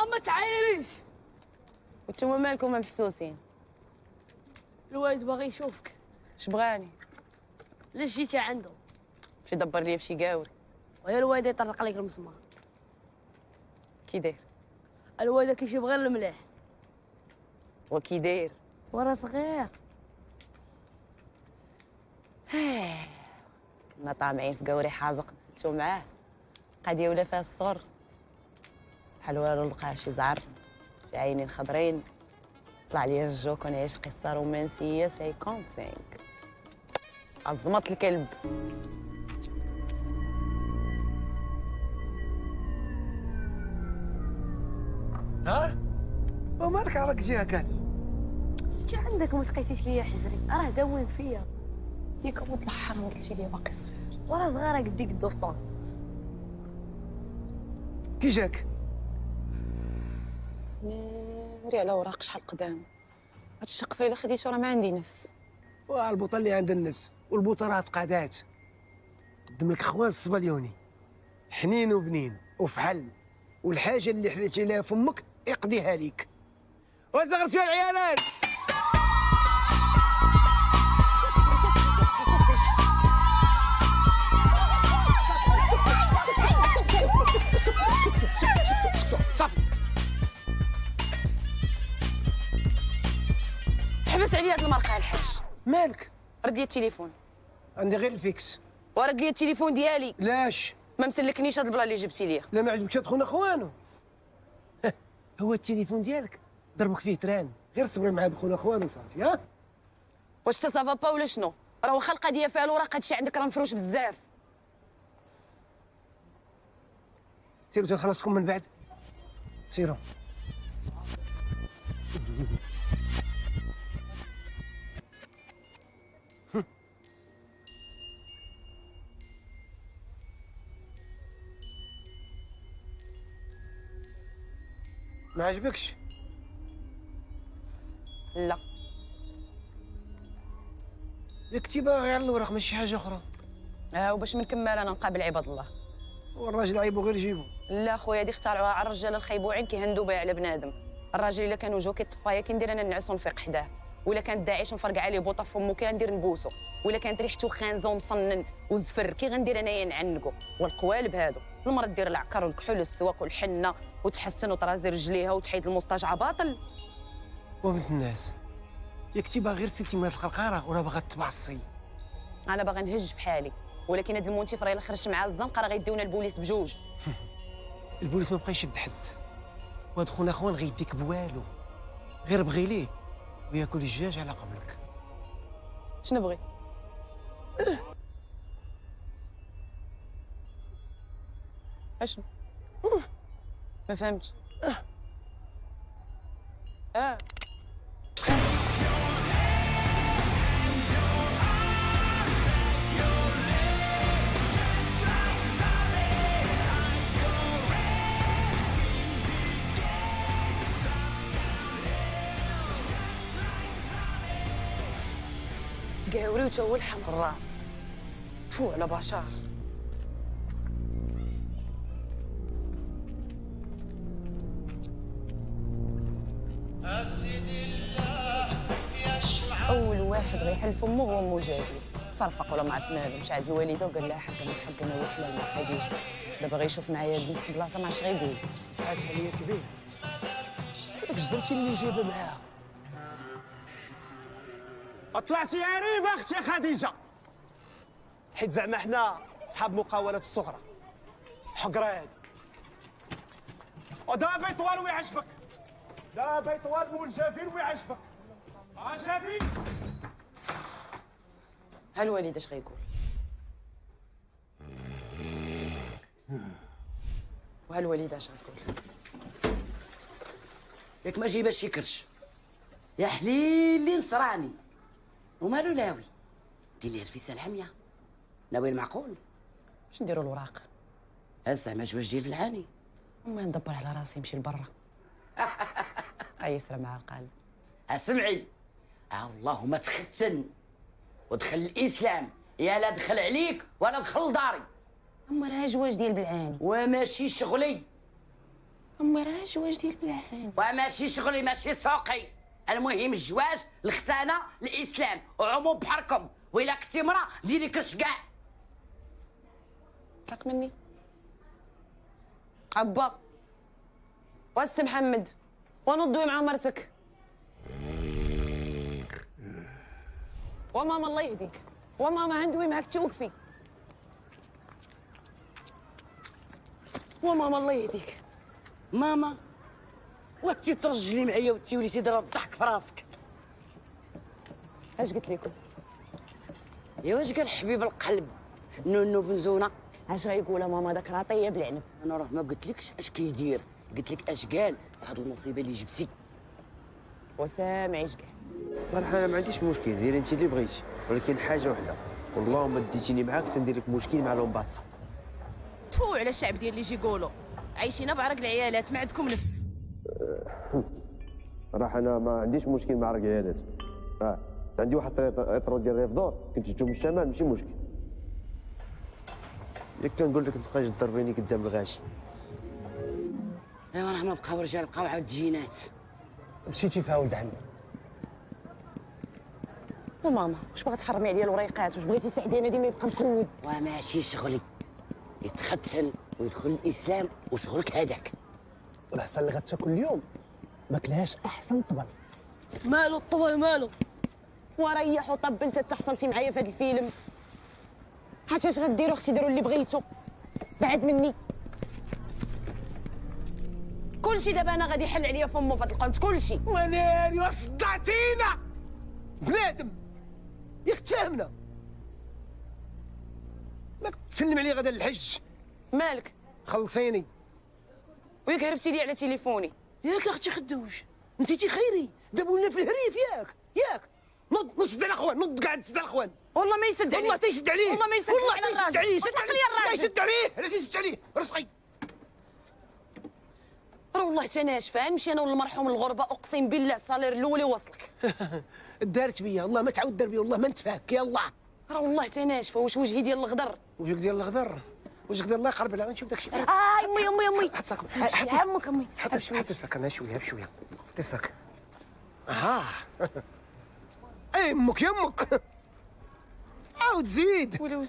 اما تعايريش. وانتوما مالكم محسوسين؟ الوالد باغي يشوفك. اش بغاني؟ ليش جيتي عنده؟ مشي دبر ليا فشي قاوري. وهي الوالد يطرق عليك المسمار. كي داير؟ الوالد كيشوف غير المليح. وكي داير؟ ورا صغير. كنا طامعين في قاوري حازق نسلتو معاه. قضيه ولا فيها الصغر. بحال والو لقى شي زعر، شي عينين خضرين. طلع لي الجوك ونعيش قصه رومانسيه 55. عظمت الكلب. ها؟ ومالك راك جي هكاك؟ انت عندك ما تقيسيش ليا حجري، راه داوم فيا. ياك ولد الحرام قلتي لي باقي صغير. ورا صغيره قديك الدفطون. كي جاك؟ ناري على وراق شحال قدام. هاد الشقفه الا خديتو راه ما عندي نفس. واه البوطه اللي عندها النفس، والبوطه راه تقادات. قدم لك خوان الصباليوني حنين وبنين وفحل، والحاجه اللي حليتي لها فمك يقضيها ليك. وزغرتي العيالات. حبس عليا هاد المرقه الحاج. مالك؟ رد لي التليفون. عندي غير الفيكس. ورد لي التليفون ديالي. لاش؟ ما مسلكنيش هاد البلا اللي جبتي ليا. لا ما عجبكش هاد خونا خوانو. هو التليفون ديالك ضربك فيه تران، غير صبري مع هاد خونا خوانو صافي. ها؟ واش تا سافا با ولا شنو؟ راه واخا القضيه فيها الوراق هادشي عندك راه مفروش بزاف. سيروا تنخلصكم من بعد. سيروا. ما عجبكش؟ لا. ياك كنتي باغي على الوراق ماشي حاجه اخرى. وباش من كمال انا نقابل عباد الله. والراجل عيبو غير جيبو. لا خويا هادي اخترعوها على الرجال الخيبوعين كيهندوا بها على بنادم. الراجل الا كانوا جو كيطفايا كندير انا نعسو نفيق حداه، ولا كانت داعش نفرقع عليه بوطه في فمو كي غندير نبوسو، ولا كانت ريحته خانزه ومصنن وزفر كي غندير انايا نعنقو. والقوالب هادو المرا دير العكر والكحول والسواك والحنه وتحسن وترازي رجليها وتحيد المستجعه باطل. وبنت الناس ياك كنتي باغي غير سيتي من هاد القرقاره ولا باغا تبعصي؟ انا باغا نهج بحالي، ولكن هاد المونتيف راه الا خرجت مع الزنقه راه غيديونا البوليس بجوج. البوليس ما بقى يشد حد، وهاد خونا خوان غيديك بوالو، غير بغي ليه وياكل الدجاج على قبلك. شنو بغي؟ اشنو؟ ما فهمتش. قاوري وتا هو اللحم في الراس. تفو على بشار. اول واحد غيحل فمو هو مو جابي. صرفق ولا ما عرفت مالو، مشى عند الوالده وقال لها حقا مش حقا انا وحلال مع خديجه، دابا غيشوف معايا البنت بلاصه ما عرفتش غيقول. فات عليا كبير. شو داك الجرتي اللي جايبه معاها؟ طلعتي غريبه اختي خديجه، حيت زعما حنا صحاب مقاولات الصغرى حقراد. ودابا يطوال ويعجبك، دابا يطوال مول جافين ويعجبك. جافين ها الوالد اش غيقول؟ وها الوالده اش غتقول؟ ياك ما جايبه شي كرش يا حليلي نصراني ومالو لاوي. دير لي الفيسه الحاميه ناوي المعقول. باش نديرو الوراق؟ زعما جواج ديال بالعاني. ما ندبر على راسي نمشي لبرا. يسرى مع القلب. اسمعي، اللهم تختن ودخل الاسلام يا لا دخل عليك ولا دخل لداري. اما راه جواج ديال بالعاني. وماشي شغلي. اما راه جواج ديال بالعاني. وماشي شغلي ماشي سوقي. المهم الجواج الختانه الاسلام وعموم بحركم، وإلا كنتي مرا ديري كشكاع. طلق مني. ابا والسي محمد ونضوي مع مرتك. وماما الله يهديك، وماما عندوي معك توقفي. وماما الله يهديك. ماما وانتي ترجلي معايا وانتي وليتي دايره الضحك في راسك. اش قلت لكم؟ يا واش قال حبيب القلب نونو بنزونه؟ اش غايقولها ماما داك راه طيب العنب. انا راه ما قلتلكش اش كيدير، قلت لك اش قال في هاد المصيبه اللي جبتي. وسامعيش كاع. الصراحه انا ما عنديش مشكل، ديري انت اللي بغيتي، ولكن حاجه وحده، والله ما ديتيني معاك تندير لك مشكل مع لومباسا. تفو على الشعب ديال اللي يجي يقولوا عايشين بعرق العيالات، ما عندكم نفس. صراحه انا ما عنديش مشكل مع رجالات. عندي واحد اطرو ديال الريفدور كنت تشوف من الشمال ماشي مشكل. ياك كنقول لك تبقاش تضربيني قدام الغاشي. ايوا راه ما بقاو رجال، بقاو عاود جينات. مشيتي فيها ولد عمي. وماما واش باغا تحرمي عليا الوريقات؟ واش بغيتي سعدي انا ديما يبقى مقود؟ وماشي شغلي يتختن ويدخل الاسلام وشغلك هذاك. والعصا اللي غتاكل اليوم ما كلهاش احسن طبل. مالو الطبل مالو. وريح وطب انت تحصلتي معايا في هذا الفيلم. هات اش غديروا اختي، ديروا اللي بغيتوا بعد مني. كلشي دابا انا غادي يحل عليا فمو في هاد القنت كلشي. وناري وصدعتينا بنادم، ياك تفاهمنا. ماك تسلم عليا غدا للحج. مالك؟ خلصيني. وياك هرفتي لي على تليفوني. ياك اختي خدوش نسيتي خيري، دابا ولنا في الهريف. ياك نض سد على الاخوان، نض قاعد تسد على الاخوان. والله ما يسد عليه، والله تيسد عليه، والله ما يسد والله على تيسد الراجل. عليه. طلق لي الراجل. لا يسد عليه، علاش يسد عليه؟ رزقي راه والله تا ناشفه، نمشي انا والمرحوم الغربه اقسم بالله الصالير الاولي وصلك. دارت بيا والله ما تعاود دار بيا، والله ما نتفاك. يلا راه والله تا ناشفه. واش وجهي ديال الغدر؟ وجهك ديال الغدر، وجهك ديال الله يقرب لها. نشوف داكشي. امي حط ساكن، عمك امي حط الساكن شويه بشويه. حط الساكن. اي امك يا امك. عاود زيد. ولي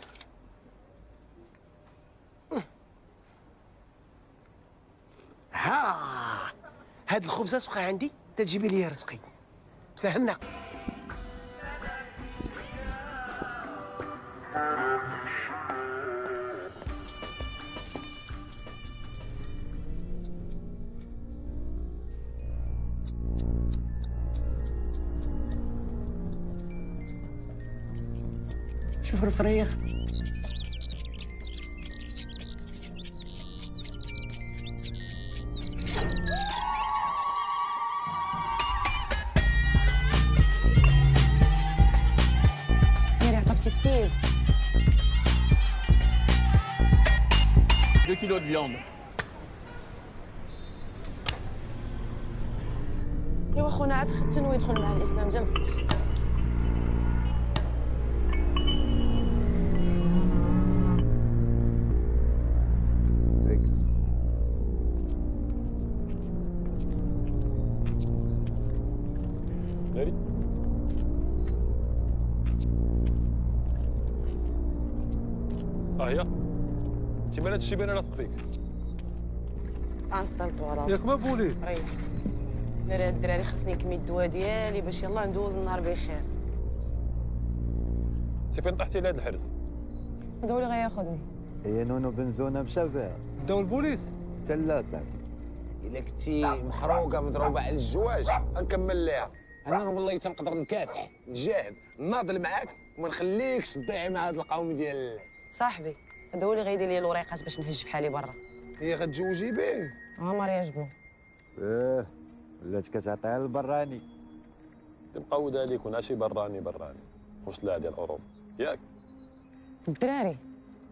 هاد الخبزه تبقى عندي تجيبي لي رزقي. تفهمنا؟ شوف الفريخ. ناري عطبتي السيد. 2 kilos de viande. ايوا خونا عاد ختن ويدخل مع الاسلام ديال بصح. ناري هي انت بان هادشي باين لاصق فيك. انستالتو على ياك ما بوليت. ريح ناري هاد الدراري خاصني كمية الدواء ديالي باش يلاه ندوز النهار بخير. انت فين طحتي لهاد الحرز؟ هذا هو اللي غياخذني. هي نونو بنزونه مشى فيها. داو البوليس. تلا صاحبي. الا كنتي محروقه مضروبه على الزواج غنكمل ليها. انا والله تنقدر نكافح نجاهد ناضل معاك وما نخليكش تضيعي مع هاد القوم ديال صاحبي هذا هو اللي غيدير لي الوريقات باش نهج بحالي برا. هي غتزوجي به. عمر يعجبو. ولات كتعطيها للبراني. مقود عليك وناشي براني واش لا ديال اوروبا ياك. الدراري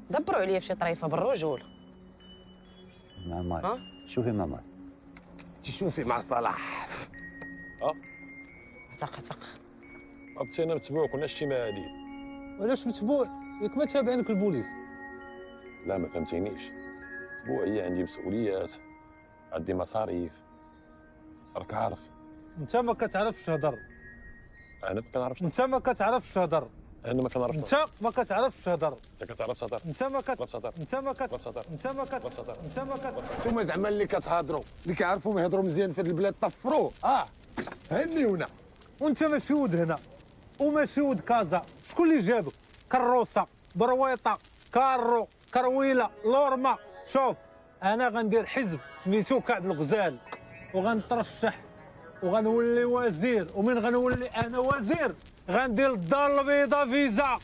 دبروا عليا فشي طريفه بالرجوله. ماما شوفي ماما. تشوفي مع صلاح. عتق عرفتي انا متبوع كنا شتي معادي. علاش متبوع؟ ياك ما تابعنك البوليس. لا ما فهمتينيش، اسبوعيه عندي مسؤوليات، عندي مصاريف، راك عارف. انت ما كتعرفش تهضر. انا ما كنعرفش. انت ما كتعرفش تهضر. انا ما كنعرفش. انت ما كتعرفش تهضر. انت كتعرف تهضر. انت ما كت تهضر. انت ما كت انت ما كت انت ما كت. انتوما زعما اللي كتهضروا اللي كيعرفوا يهضروا مزيان في هذه البلاد طفروه. هنيونا. وانت ماشي ولد هنا وماشي ولد كازا. شكون اللي جابك؟ كروسه، برويطه، كارو، كرويله، لورما. شوف انا غندير حزب سميتو كعب الغزال وغنترشح وغنولي وزير، ومن غنولي انا وزير غندير الدار البيضاء فيزا،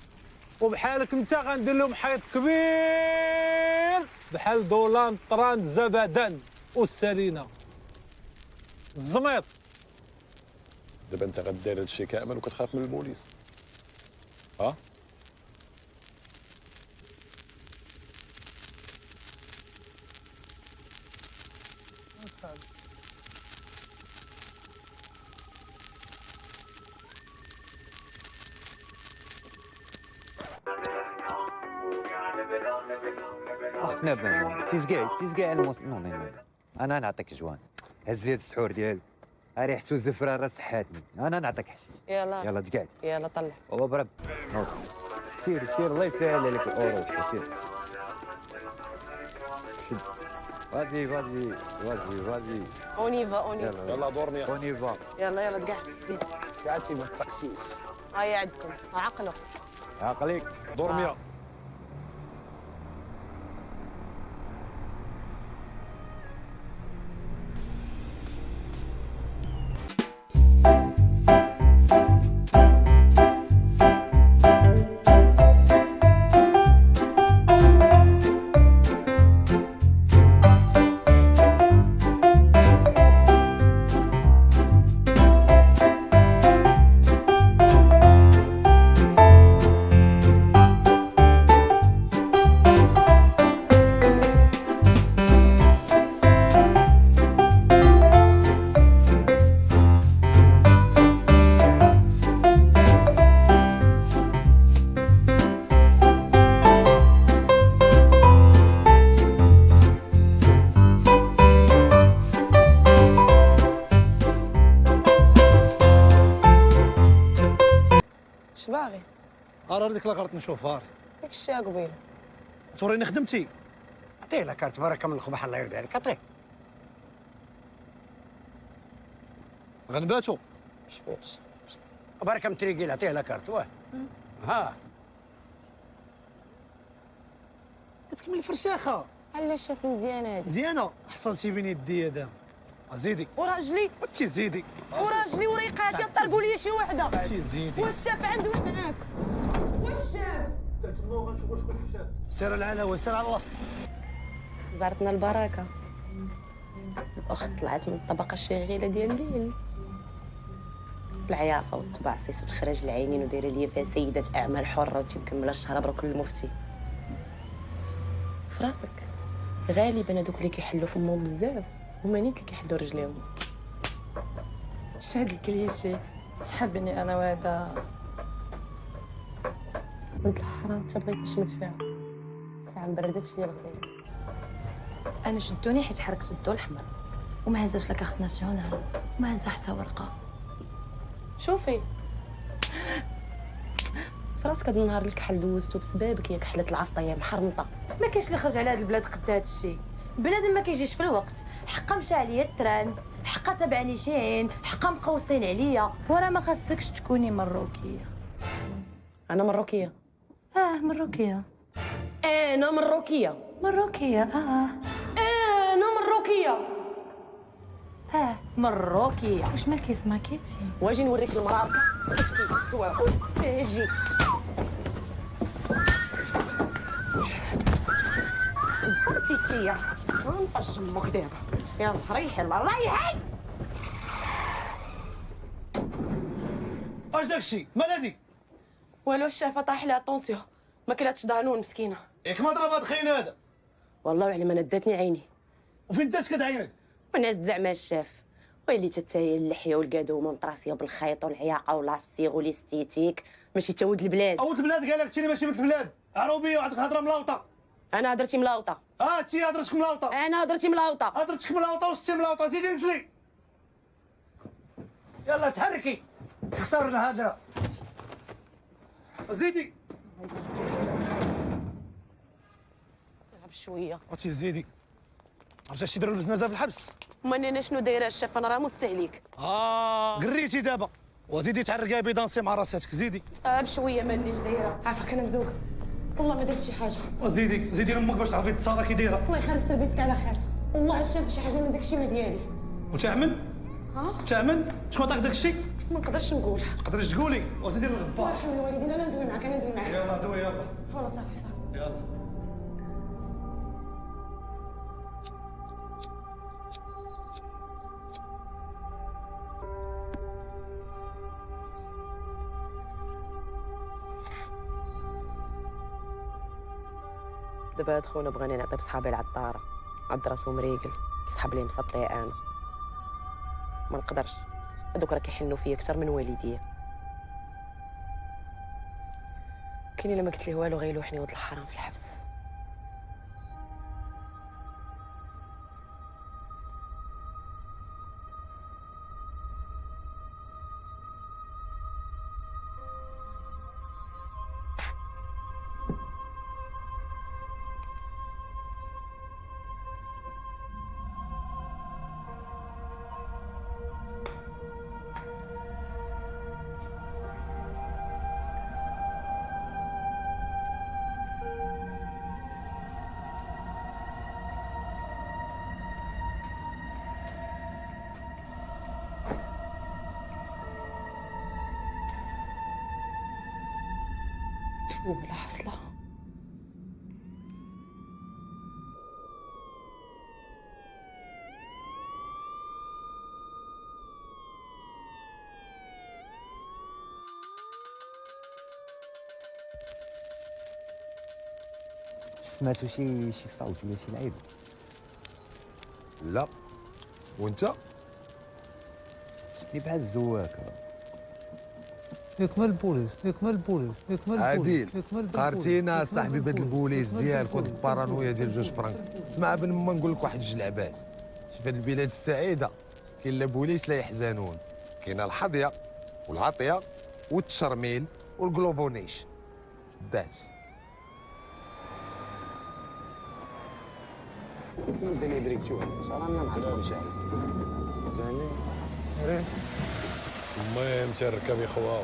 وبحالك انت غندير لهم حيط كبير بحال دولان طران زبدان والسالينه الزميط. دابا انت غدير هادشي كامل وكتخاف من البوليس؟ اختنا بنان تيزكاع نو انا نعطيك جوان. هز هاد السحور ديالك ريحتو زفره صحاتني. انا نعطيك حشي. يلا تقعد. يلا طلع. برب سير الله يسهل عليك الاوروب. سير فازي اونيفا يلا دورني اونيفا. يلا تقعد. قعدتي ما صدقتيش. هاي عندكم عقلوا عقليك دورميا. باغي؟ راه ديك لاكارت نشوفها. داك الشيء قبيله. توريني خدمتي. عطيه لاكارت بركه من القبح الله يرضي عليك. عطيه. غنباتو. شبيش. بركه من تريقيل. عطيه لاكارت. واه. ها. كتكمل الفرشاخه. علاش شاف مزيانه هادي؟ مزيانه. حصلتي بين يدي دام. زيدي. وراجلي. انت زيدي. وراجلي وريقاتي طرقوا لي شي وحده. انت زيدي. واش شاف عنده معاك؟ واش شاف؟ تما غنشوفوا شكون اللي شاف. سير العلاوي سير على الله. زارتنا البركه. الاخت طلعت من الطبقه الشغيله ديال الليل. العياقه والتبعصيص وتخرج العينين ودايره ليا فيها سيده اعمال حره وتمكمله الشهر برك المفتي. في راسك غالبا هذوك اللي كيحلوا فمهم بزاف هما نيت اللي كيحلوا رجليهم. اش هاد الكليشي تحبني انا وهذا بنت الحرام انت بغيت نشمت فيها. الساعه مبردتش ليا بغيت. انا شدوني حيت حركت الضو الاحمر وما هزاش لا كارت ناسيونال وما هزا حتى ورقه. شوفي فراسك هاد النهار اللي كحل دوزتو بسبابك يا كحلة العفطه يا محرمطه. ما كاينش اللي خرج على هاد البلاد قد هاد الشيء. بنادم ما كيجيش في الوقت. حقا مشى عليا التران، حقا تبعني شي عين، حقا مقوصين عليا. وراه ما خاصكش تكوني مروكيه. انا مروكيه. مروكيه. انا مروكيه. مروكيه. انا مروكيه. مروكيه. واش مالك سماكيتي؟ واجي نوريك المرار كيف الصور. اجي نفرتي تيا نفرش امك دابا. يلا ريحي الله ريحي. اش داكشي مال هادي؟ والو الشافه طاح لها طونسيون ما كلاتش دانون مسكينه. ياك ما ضربات خاين هذا. والله علما انا داتني عيني. وفين داتك هاد عينك؟ ونعس زعما الشاف. ويلي تتاهي اللحيه والقادومه مطراسيه بالخيط والعياقه واللاستيغ وليستيتيك ماشي تاود البلاد. اول البلاد قال لك تيني ماشي من البلاد. عروبيه وعندك هضره ملاوطه. انا هضرتي ملاوطه. انتي هضرتك ملاوطه. انا هضرتي ملاوطه. هضرتك ملاوطه وستي ملاوطه. زيدي نزلي. يلا تحركي، خسر الهضره. زيدي. العب شويه. عرفتي زيدي. عرفتي اش يديروا البزنازه في الحبس؟ ماني انا شنو دايره الشاف، انا راه مستهلك. قريتي دابا وزيدي تعرقي بيدانسي مع راساتك. زيدي. بشويه مانيش دايره. عافاك انا مزوقه والله ما درت شي حاجه. وزيدي زيدي لامك باش تعرفي التصاره كي دايره. الله يخرج سربيتك على خير. والله شاف شي حاجه من داكشي ما ديالي. وتعمل؟ تعمل؟ شكون عطاك داكشي؟ ما نقدرش نقول. تقدريش تقولي. وزيدي الغبار. الله يرحم الوالدين. انا ندوي معاك، انا ندوي معاك. يلا دوي يلا. والله صافي. يلا. دابا هاد خونا بغاني نعطي بصحابي العطاره، عض راسو مريقل كيسحب لي مسطيه. انا ما نقدرش، هادوك راه كيحنوا فيا اكثر من والديا. كاين الا ما قلت ليه والو غيلوحني ولد الحرام في الحبس. ولا حصله. سمعتوا شي صوت ولا شي لعيبه؟ لا. وانت؟ شتني بحال الزواكه. يكمل البوليس، يكمل البوليس، يكمل البوليس. عادل يكمل البوليس. قارتينا صاحبي بهاد البوليس ديالك وهاد البارانويا ديال 2 فرنك. اسمع بن ما نقول لك واحد 2 لعبات. في هاد البلاد السعيده كاين لا بوليس لا يحزنون. كاينه الحظيه والعطيه والتشرميل والكلوفونيش. سدات. الدنيا دريكتوها شرانا مع المنشأ. زين. المهم تركب يا خواو.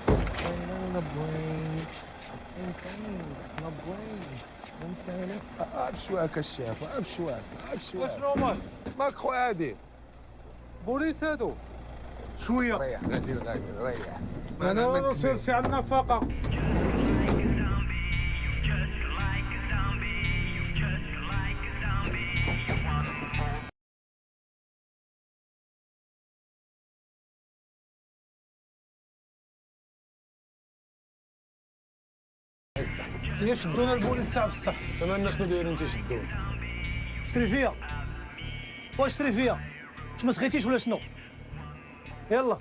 انسان بوين انسان بوين انسان بشواك الشاف بشواك وشنو مال؟ ماك خويا عادل. بوليس هادو. شويه. ريح غادي ريح. انا ما نسيرش على النفقه. يشدونا البوليس ساعة بصح. تمنى شنو دايرين تيشدونا. شري فيا. واش شري فيا؟ واش ما سخيتيش ولا شنو؟ يلا.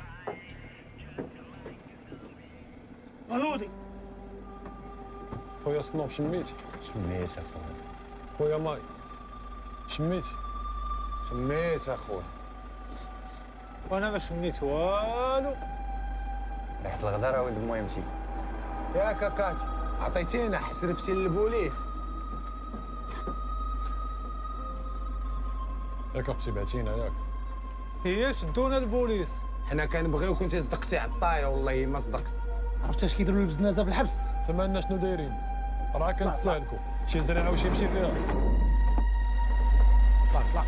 هودي. خويا صنوب شميتي؟ شميت اخويا. خويا ماي شميتي؟ شميت اخويا. وانا ما شميت والو. ريحه الغداره ولد مو يمشي. يا كاكاتي عطيتينا حسرفتي للبوليس. ياك اختي بعتينا ياك. هي شدونا البوليس. حنا كنبغيو كنت صدقتي على الطايه والله ما صدقت. عرفتي اش كيديروا البزنازه في الحبس؟ تمنى شنو دايرين. راه كنستهلكوا شي زريعه واش يمشي فيها. طلع.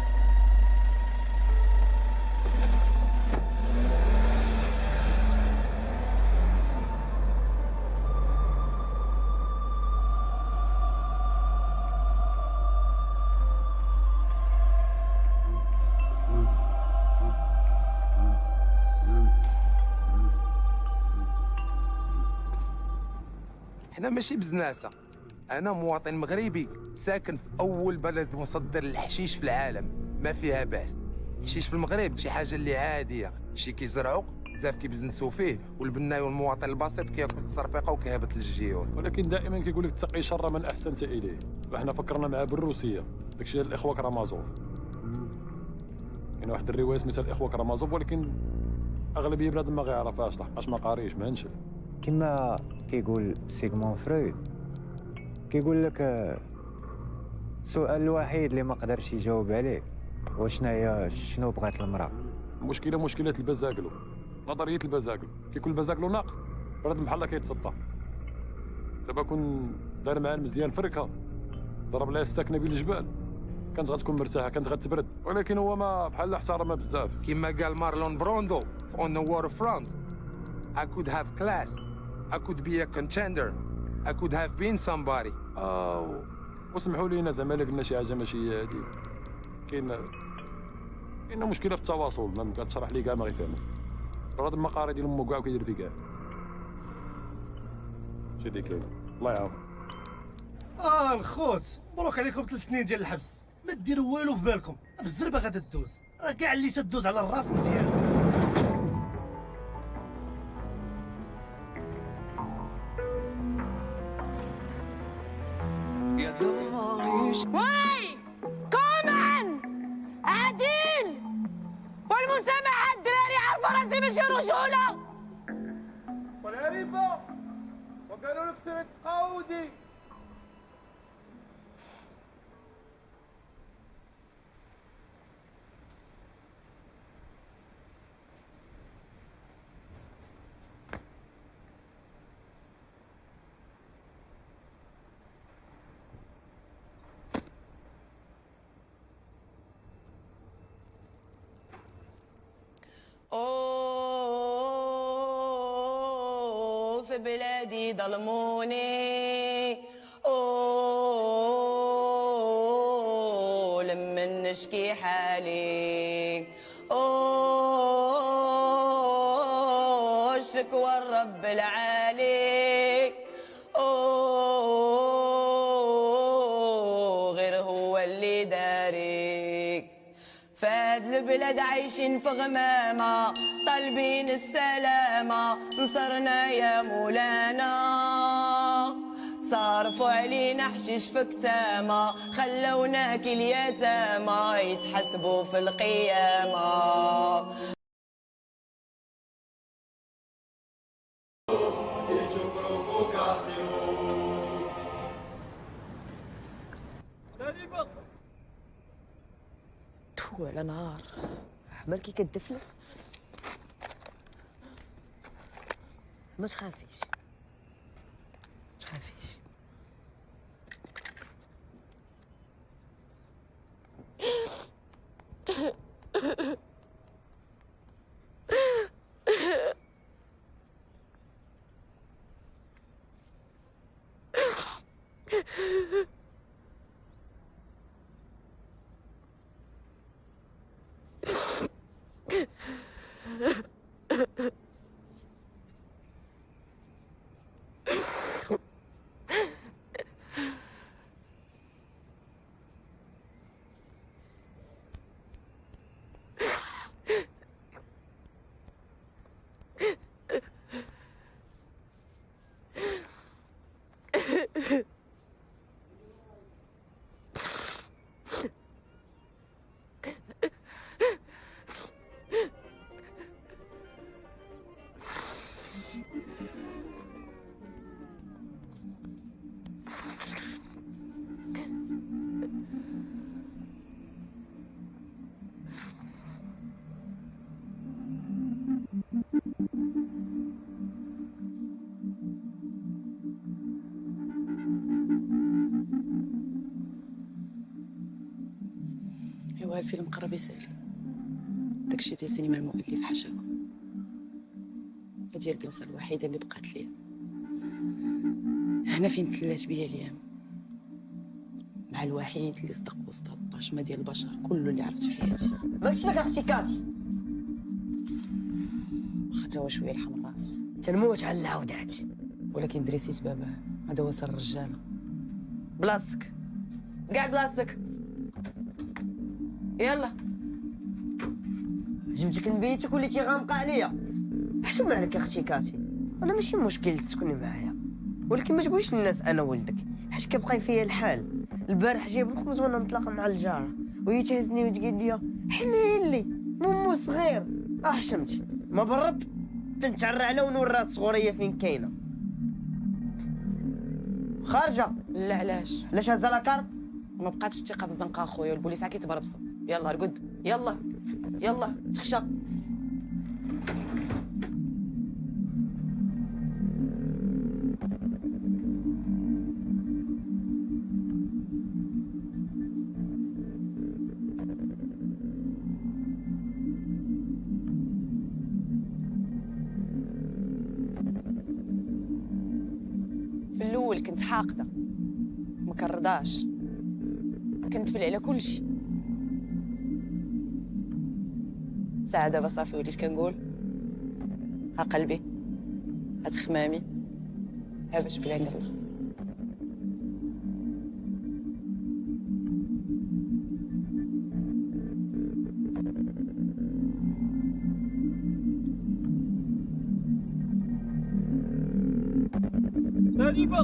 حنا ماشي بزناسه. انا مواطن مغربي ساكن في اول بلد مصدر للحشيش في العالم. ما فيها باس. الحشيش في المغرب شي حاجه اللي عاديه. شي كيزرعوا بزاف كيبزنسوا فيه، والبناي والمواطن البسيط كياكل الصرفيقه وكيهبط للجيور. ولكن دائما كيقول لك اتقي شر من احسنت اليه. وحنا فكرنا معاه بالروسيه، داكشي ديال الاخوه كرامازوف. يعني واحد الروايه سميتها الاخوه كرامازوف، ولكن اغلبيه بنادم ما غيعرفهاش لحقاش ما قاريش ما هنشل. كما كيقول سيغمون فرويد، كيقول لك السؤال الوحيد اللي ما قدرش يجاوب عليه هو شنو بغات المراه. المشكله مشكله البزاكلو، نظريه البزاكلو. كيكون البزاكلو ناقص بنادم بحال كيتسطى. دابا كون دار معاه مزيان فركها ضرب لها الساكنه بين الجبال كانت غتكون مرتاحه، كانت غتبرد. ولكن هو ما بحال احترمها بزاف. كما قال مارلون بروندو في On the Waterfront: I could have class, I could be a contender, I could have been somebody. وسمحوا لينا زعما الا قلنا شي حاجه ماشي هي هادي. كاين مشكله في التواصل، ما كتشرح لي كاع ما غيفهموا. هذا المقاري ديال امو كاع وكيدير في كاع. شي اللي كاين الله يعاون. الخوت مبروك عليكم 3 سنين ديال الحبس، ما ديروا والو في بالكم، بالزربه غادا تدوز، راه كاع اللي تدوز على الراس مزيان. واي كومان عادل والمسامحة، الدراري عارفة راسي ماشي رجولة. والهريبة وقالوا لك سير تقاودي. أوه في بلادي ظلموني، لما نشكي حالي، شكوى الرب العالي، غير هو اللي داري. فهاد البلاد عايشين في غمامة، طالبين السلامة، نصرنا يا مولانا. صارفوا علينا حشيش في كتامة، خلوناك اليتامى يتحسبوا في القيامة. تو على نهار عمال كي كدفلة. ما تخافيش ما تخافيش. ايوا الفيلم قرب يسال، داكشي ديال سينما المؤلف حاشاكم. هادي هي البلاصه الوحيده اللي بقات ليا هنا فين تلات بيا الايام، مع الوحيد اللي صدق وسط الطاشمه ديال البشر كله اللي عرفت في حياتي. ماكش لك اختي كاتي، واخا تا هو شويه الحم راس تنموت على العودات، ولكن دريسيت باباه. هذا هو سر الرجاله. بلاصتك قاعد بلاصتك، يلا جبتك نبيتك وليتي غامقه عليا. حشو مالك اختي كاتي؟ انا ماشي مشكل تسكني معايا، ولكن ما تقوليش للناس انا ولدك، حيت كيبقى فيا الحال. البارح جايب الخبز وانا نطلق مع الجاره وهي تهزني وتقول لي حليلي مومو صغير. حشمتي ما برد تنتعرى على ونورا الصغوريه فين كاينه. خارجه. لا علاش؟ علاش هازه لاكارت؟ ما بقاتش الثقه في الزنقه اخويا، والبوليس كيتبربصوا. يلا رقد، يلا يلا تخشى. في الاول كنت حاقده ما كرضاش، كنتفل على كل شيء. ساعة دابا صافي وليت كنقول ها قلبي ها تخمامي ها باش بلا الله. غريبة